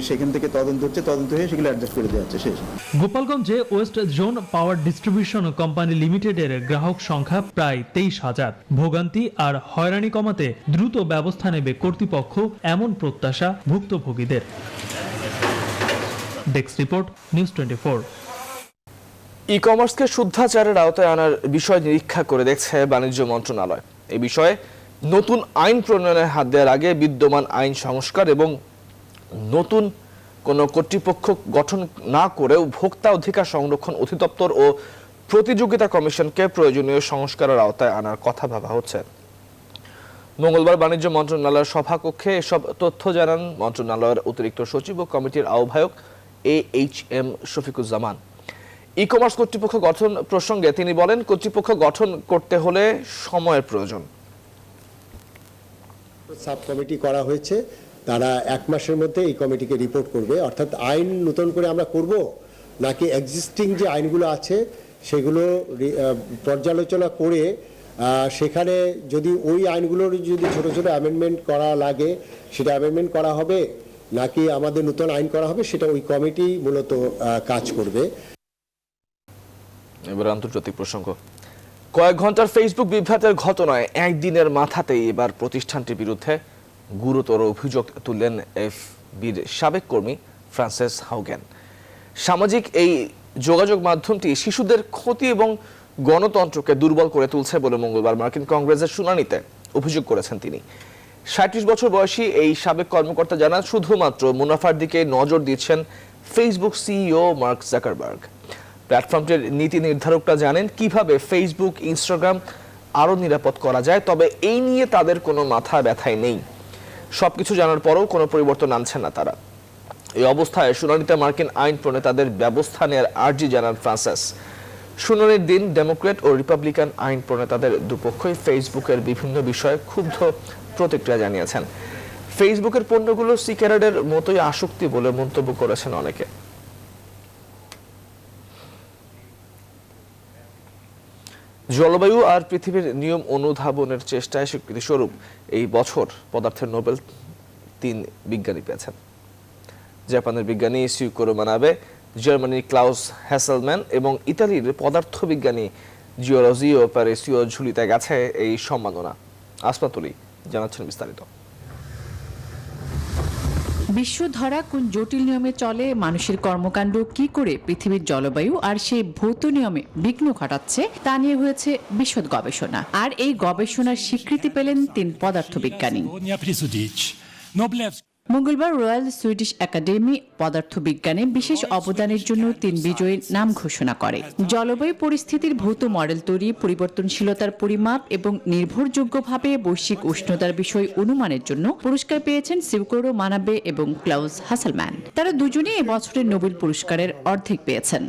সেখান থেকে তদন্ত হচ্ছে, তদন্ত হয়ে সেগুলো অ্যাডজাস্ট করে দেওয়া হচ্ছে। শেষ। গোপালগঞ্জে West zone power distribution company লিমিটেডের গ্রাহক সংখ্যা প্রায় 23,000। ভোগান্তি আর হয়রানি কমাতে দ্রুত ব্যবস্থা নেবে কর্তৃপক্ষ, এমন প্রত্যাশা ভুক্তভোগীদের। Desk report, news 24। ই কমার্সকে শুদ্ধাচারের আওতায় আনার বিষয় নিরীক্ষা করে দেখছে বাণিজ্য মন্ত্রণালয়। এই বিষয়ে নতুন আইন প্রণয়নের হাত দেওয়ার আগে বিদ্যমান আইন সংস্কার এবং নতুন কোনো কর্তৃপক্ষ গঠন না করেও ভোক্তা অধিকার সংরক্ষণ অধিদপ্তর ও প্রতিযোগিতা কমিশনকে প্রয়োজনীয় সংস্কারের আওতায় আনার কথা ভাবা হচ্ছে। মঙ্গলবার বাণিজ্য মন্ত্রণালয়ের সভাকক্ষে এসব তথ্য জানান মন্ত্রণালয়ের অতিরিক্ত সচিব ও কমিটির আহ্বায়ক AHM শফিকুজ্জামান। ই কমার্স কর্তৃপক্ষ গঠন প্রসঙ্গে তিনি বলেন, কর্তৃপক্ষ গঠন করতে হলে সময়ের প্রয়োজন। সাব কমিটি করা হয়েছে, তারা 1 মাসের মধ্যে এই কমিটিকে রিপোর্ট করবে। অর্থাৎ আইন নতুন করে আমরা করব নাকি এক্সিস্টিং যে আইনগুলো আছে সেগুলো পর্যালোচনা করে সেখানে যদি ওই আইনগুলোর যদি ছোট ছোট অ্যামেন্ডমেন্ট করা লাগে সেটা অ্যামেন্ডমেন্ট করা হবে নাকি আমাদের নতুন আইন করা হবে, সেটা ওই কমিটি মূলত কাজ করবে। এবার আন্তর্জাতিক প্রসঙ্গ। কয়েক ঘন্টার ফেসবুক বিভ্রাটের ঘটনায় একদিনের মাথাতেই এবার প্রতিষ্ঠানটির বিরুদ্ধে গুরুতর অভিযোগ তুললেন এফবির সাবেক কর্মী ফ্রান্সেস হাউগেন। সামাজিক এই যোগাযোগ মাধ্যমটি শিশুদের ক্ষতি এবং গণতন্ত্রকে দুর্বল করে তুলছে বলে মঙ্গলবার মার্কিন কংগ্রেসের শুনানিতে অভিযোগ করেছেন তিনি। 37 বছর বয়সী এই সাবেক কর্মকর্তা জানান, শুধুমাত্র মুনাফার দিকে নজর দিচ্ছেন ফেসবুক সিইও মার্ক জাকারবার্গ। প্ল্যাটফর্মটির নীতি নির্ধারকরা জানেন কিভাবে ফেসবুক, ইনস্টাগ্রাম আরও নিরাপদ করা যায়, তবে এই নিয়ে তাদের কোনো মাথা ব্যথাই নেই। সবকিছু জানার পরেও কোনো পরিবর্তন আনছেন না তারা। এই অবস্থায় শুনানিতে মার্কিন আইন প্রণেতাদের ব্যবস্থা নেওয়ার আর্জি জানান ফ্রান্সেস। শুনানির দিন ডেমোক্র্যাট ও রিপাবলিকান আইন প্রণেতাদের দুপক্ষই ফেসবুকের বিভিন্ন বিষয়ে ক্ষুব্ধ প্রতিক্রিয়া জানিয়েছেন। ফেসবুকের পণ্যগুলো সিগারেটের মতোই আসক্তি বলে মন্তব্য করেছেন অনেকে। জলবায়ু আর পৃথিবীর নিয়ম অনুধাবনের চেষ্টায় স্বীকৃতিস্বরূপ এই বছর পদার্থের নোবেল 3 বিজ্ঞানী পেয়েছেন। জাপানের বিজ্ঞানী সিউকোরো মানাবে, জার্মানির ক্লাউস হ্যাসেলম্যান এবং ইতালির পদার্থবিজ্ঞানী জিওরজিও প্যারেসিও ঝুলিতে গেছে এই সম্মাননা। আসমাতুলি জানাচ্ছেন বিস্তারিত। বিশ্ব ধরা কোন জটিল নিয়মে চলে, মানুষের কর্মকাণ্ড কি করে পৃথিবীর জলবায়ু আর সেই ভৌত নিয়মে বিঘ্ন ঘটাচ্ছে তা নিয়ে হয়েছে বিশদ গবেষণা। আর এই গবেষণার স্বীকৃতি পেলেন 3 পদার্থবিজ্ঞানী। মঙ্গলবার রয়্যাল সুইডিশ একাডেমি পদার্থবিজ্ঞানে বিশেষ অবদানের জন্য 3 বিজয়ীর নাম ঘোষণা করে। জলবায়ু পরিস্থিতির ভৌত মডেল তৈরি, পরিবর্তনশীলতার পরিমাপ এবং নির্ভরযোগ্যভাবে বৈশ্বিক উষ্ণতার বিষয় অনুমানের জন্য পুরস্কার পেয়েছেন সিউকোরো মানাবে এবং ক্লাউস হাসেলম্যান। তারা দুজনেই এবছরের নোবেল পুরস্কারের অর্ধেক পেয়েছেন।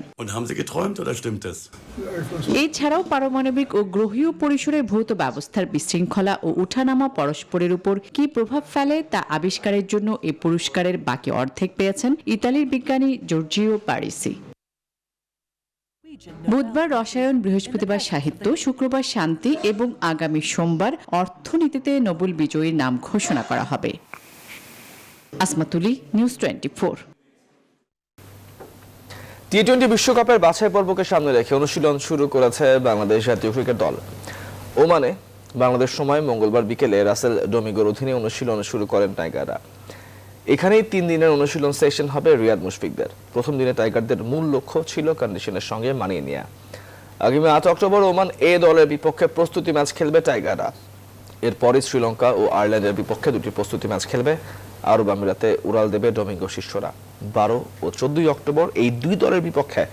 এছাড়াও পারমাণবিক ও গ্রহীয় পরিসরের ভৌত ব্যবস্থার বিশৃঙ্খলা ও উঠানামা পরস্পরের উপর কি প্রভাব ফেলে তা আবিষ্কারের জন্য এই পুরস্কারের বাকি অর্ধেক পেয়েছেন ইতালির বিজ্ঞানী জর্জিও প্যারেসি। বুধবার রসায়ন, বৃহস্পতিবার সাহিত্য, শুক্রবার শান্তি এবং আগামী সোমবার অর্থনীতিতে নোবেল বিজয়ীর নাম ঘোষণা করা হবে। আসমাতুলি, নিউজ 24। টি-20 বিশ্বকাপের বাছাই পর্বকে সামনে রেখে অনুশীলন শুরু করেছে বাংলাদেশ জাতীয় ক্রিকেট দল। ওমানে বাংলাদেশ সময় মঙ্গলবার বিকেলে রাসেল ডোমিগোর অধীনে অনুশীলন শুরু করেন টাইগাররা। এখানেই 3 দিনের অনুশীলন সেশন হবে রিয়াদ মুশফিকদের। প্রথম দিনে টাইগারদের মূল লক্ষ্য ছিল কন্ডিশনের সঙ্গে মানিয়ে নেওয়া। আগামী 8 অক্টোবর ওমান এ দলের বিপক্ষে প্রস্তুতি ম্যাচ খেলবে টাইগাররা। এরপরই শ্রীলঙ্কা ও আয়ারল্যান্ডের বিপক্ষে 2টি প্রস্তুতি ম্যাচ খেলবে। আরব আমিরাতে উড়াল দেবে ডোমিগো শিষ্যরা। 12 ও 14 অক্টোবর এই 2 দলের বিপক্ষে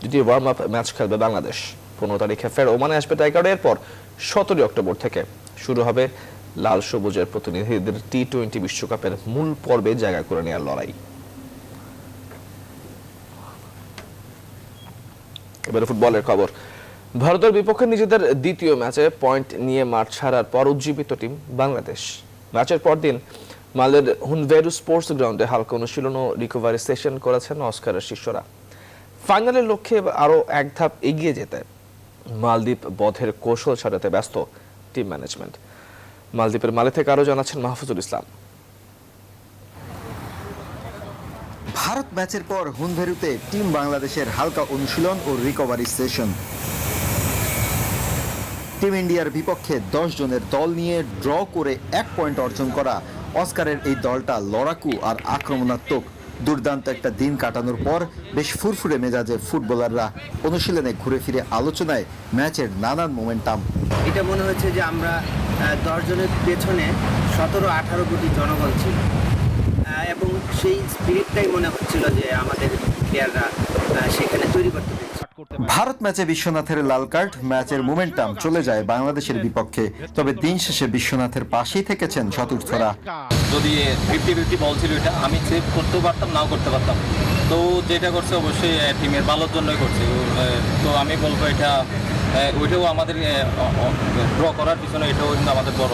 2টি ওয়ার্ম আপ ম্যাচ খেলবে বাংলাদেশ। 15 তারিখে ফের ওমানে আসবে টাইগাররা। এরপর 17 অক্টোবর থেকে শুরু হবে লাল সবুজের প্রতিনিধিদের টি-20 বিশ্বকাপের মূল পর্বে জায়গা করে নেওয়ার লড়াই। এবারে ফুটবলের খবর। ভারতের বিপক্ষে নিজেদের দ্বিতীয় ম্যাচে পয়েন্ট নিয়ে মাঠ ছাড়ার পর উজ্জীবিত টিম বাংলাদেশ। ম্যাচের পরদিন মালের হুনভেরু স্পোর্টস গ্রাউন্ডে হালকা অনুশীলন ও রিকভারি সেশন করেছেন অস্কারের শিষ্যরা। ফাইনালের লক্ষ্যে আরও এক ধাপ এগিয়ে যেতে মালদ্বীপ বধের কৌশল ছাড়াতে ব্যস্ত টিম ম্যানেজমেন্ট। মালদ্বীপের মালে থেকে আরও জানাচ্ছেন মাহফুজুল ইসলাম। ভারত ম্যাচের পর হুনভেরুতে টিম বাংলাদেশের হালকা অনুশীলন ও রিকভারি সেশন। টিম ইন্ডিয়ার বিপক্ষে 10 জনের দল নিয়ে ড্র করে 1 পয়েন্ট অর্জন করা অস্কারের এই দলটা লড়াকু আর আক্রমণাত্মক। দুর্দান্ত একটা দিন কাটানোর পর বেশ ফুরফুরে মেজাজে ফুটবলাররা অনুশীলনে ঘুরে ফিরে আলোচনায় ম্যাচের নানান মোমেন্টাম। এটা মনে হচ্ছে যে আমরা 10 জনের পেছনে 17-18 কোটি জনগণ ছিল এবং সেই স্পিরিটটাই মনে হচ্ছিল যে আমাদের প্লেয়াররা সেখানে তৈরি করতে পেরেছে। ভারত ম্যাচে বিশ্বনাথের লাল কার্ড, ম্যাচের মোমেন্টাম চলে যায় বাংলাদেশের বিপক্ষে। তবে দিন শেষে বিশ্বনাথের পাশেই থেকেছেন চতুর্থরা। যদি 50-50 বল ছিল, এটা আমি সেভ করতেও পারতাম, নাও করতে পারতাম। তো যেটা করছে অবশ্যই টিমের ভালোর জন্যই করছে। তো আমি বলবো এটা ওইটাও আমাদের ড্র করার পিছনে এটাও কিন্তু আমাদের বড়।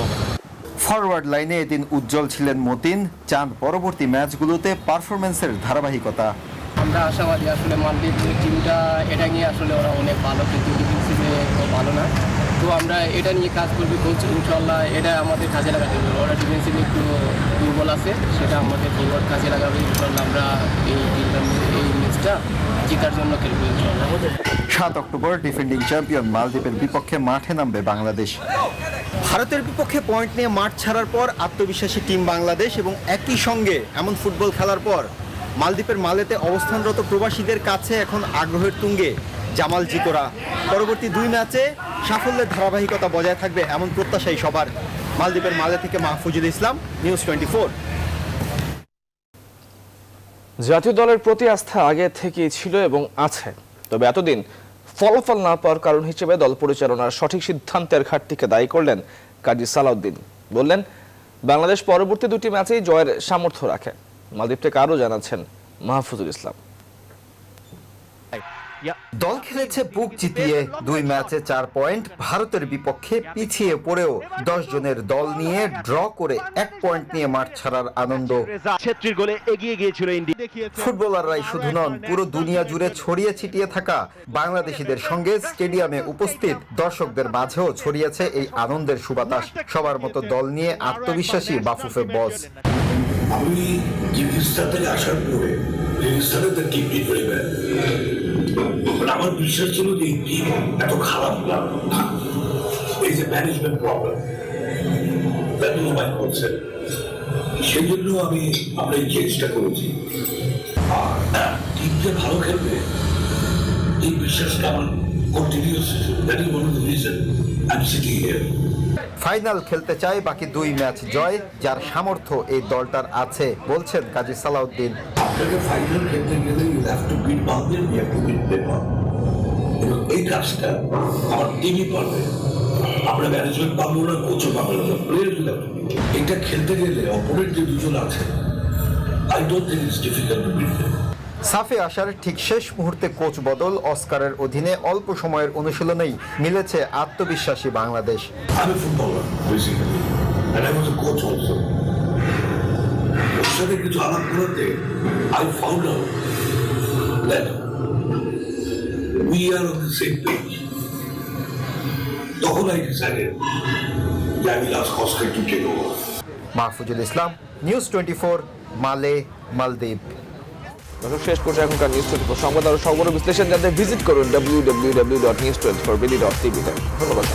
ফরওয়ার্ড লাইনে এদিন উজ্জ্বল ছিলেন মতিন, চান পরবর্তী ম্যাচগুলোতে পারফরমেন্সের ধারাবাহিকতা। আমরা আশাবাদী আসলে মালদ্বীপ টিমটা এটা নিয়ে আসলে ওরা অনেক ভালো, কিন্তু ডিফেন্সিভে ভালো না। তো আমরা এটা নিয়ে কাজ করবি, কোচ ইনশাল্লাহ এটা আমাদের কাজে লাগাতে হবে। ওরা ডিফেন্সিভে একটু দুর্বল আছে, সেটা আমাদের ফরওয়ার্ড কাজে লাগাবে ইনশাল্লাহ। আমরা এই ম্যাচটা জেতার জন্য খেলবো ইনশাল্লাহ। 7 অক্টোবর ডিফেন্ডিং চ্যাম্পিয়ন মালদ্বীপের বিপক্ষে মাঠে নামবে বাংলাদেশ। ভারতের বিপক্ষে পয়েন্ট নিয়ে মাঠ ছাড়ার পর আত্মবিশ্বাসী টিম বাংলাদেশ এবং একই সঙ্গে এমন ফুটবল খেলার পর মালদ্বীপের মালেতে অবস্থানরত প্রবাসীদের কাছে এখন আগ্রহের তুঙ্গে জামাল জিকোরা। পরবর্তী 2 ম্যাচে সাফল্যের ধারাবাহিকতা বজায় থাকবে এমন প্রত্যাশাই সবার। মালদ্বীপের মালে থেকে মাহফুজুল ইসলাম, নিউজ 24। জাতীয় দলের প্রতি আস্থা আগে থেকেই ছিল এবং আছে, তবে এতদিন ফলাফল না পাওয়ার কারণ হিসেবে দল পরিচালনার সঠিক সিদ্ধান্তের ঘাটতিকে দায়ী করলেন কাজী সালাউদ্দিন। বললেন বাংলাদেশ পরবর্তী 2টি ম্যাচেই জয়ের সামর্থ্য রাখে। মালদ্বীপ থেকে আরও জানাচ্ছেন মাহফুজুল ইসলাম। দল খেলেছে বুক চিতিয়ে, 2 ম্যাচে 4 পয়েন্ট। ভারতের বিপক্ষে পিছিয়ে পড়েও 10 জনের দল নিয়ে ড্র করে 1 পয়েন্ট নিয়ে মাঠ ছাড়ার আনন্দ। গোলে এগিয়ে গিয়েছিল ইন্ডিয়া। ফুটবলাররাই শুধু নন, পুরো দুনিয়া জুড়ে ছড়িয়ে ছিটিয়ে থাকা বাংলাদেশিদের সঙ্গে স্টেডিয়ামে উপস্থিত দর্শকদের মাঝেও ছড়িয়েছে এই আনন্দের সুবাতাস। সবার মতো দল নিয়ে আত্মবিশ্বাসী বাফুফে বস। আমি কিরগিজস্তান থেকে আসার পরে কিরগিজস্তানের তো টিম ডিফারেন্ট, আমার বিশ্বাস ছিল যে এই টিম এত খারাপ না। এই যে management problem, that is my concept. সেই জন্য আমরা এই চেঞ্জটা করেছি। আর টিম যে ভালো খেলবে এই বিশ্বাসটা আমার continuous. That is one of the reason I am sitting here. Final খেলতে চায়, বাকি 2 ম্যাচ জয় যার সামর্থ্য এই দলটার আছে বলছেন কাজী সালাউদ্দিন। আপনাকে ফাইনাল খেলতে গেলে you have to beat Bangladesh, you have to beat Nepal. এবং এই কাজটা আমার টিমই পারবে। আমরা ম্যানেজমেন্ট পাবো না, কোচও পাবো না, প্লেয়ার গুলো। এটা খেলতে গেলে অপোনেন্ট যে 2 জন আছে, I don't think it's difficult to beat them. সাফে আসার ঠিক শেষ মুহূর্তে কোচ বদল, অস্কারের অধীনে অল্প সময়ের অনুশীলনেই মিলেছে আত্মবিশ্বাসী বাংলাদেশ। আমি footballer basically, and I was a coach also. ওর সাথে কিছু আলাপ করতে I found out that we are on the same page. তখন আই ডিসাইডেড যে I will ask Oscar to take over. Mahfuzul Islam, news 24, Male, মালদ্বীপ। দর্শক, শেষ করছে এখনকার নিউজ 24 সংবাদ। আরো সর্বত্র বিশ্লেষণ জানতে ভিজিট করুন www.news24bd.tv। ধন্যবাদ।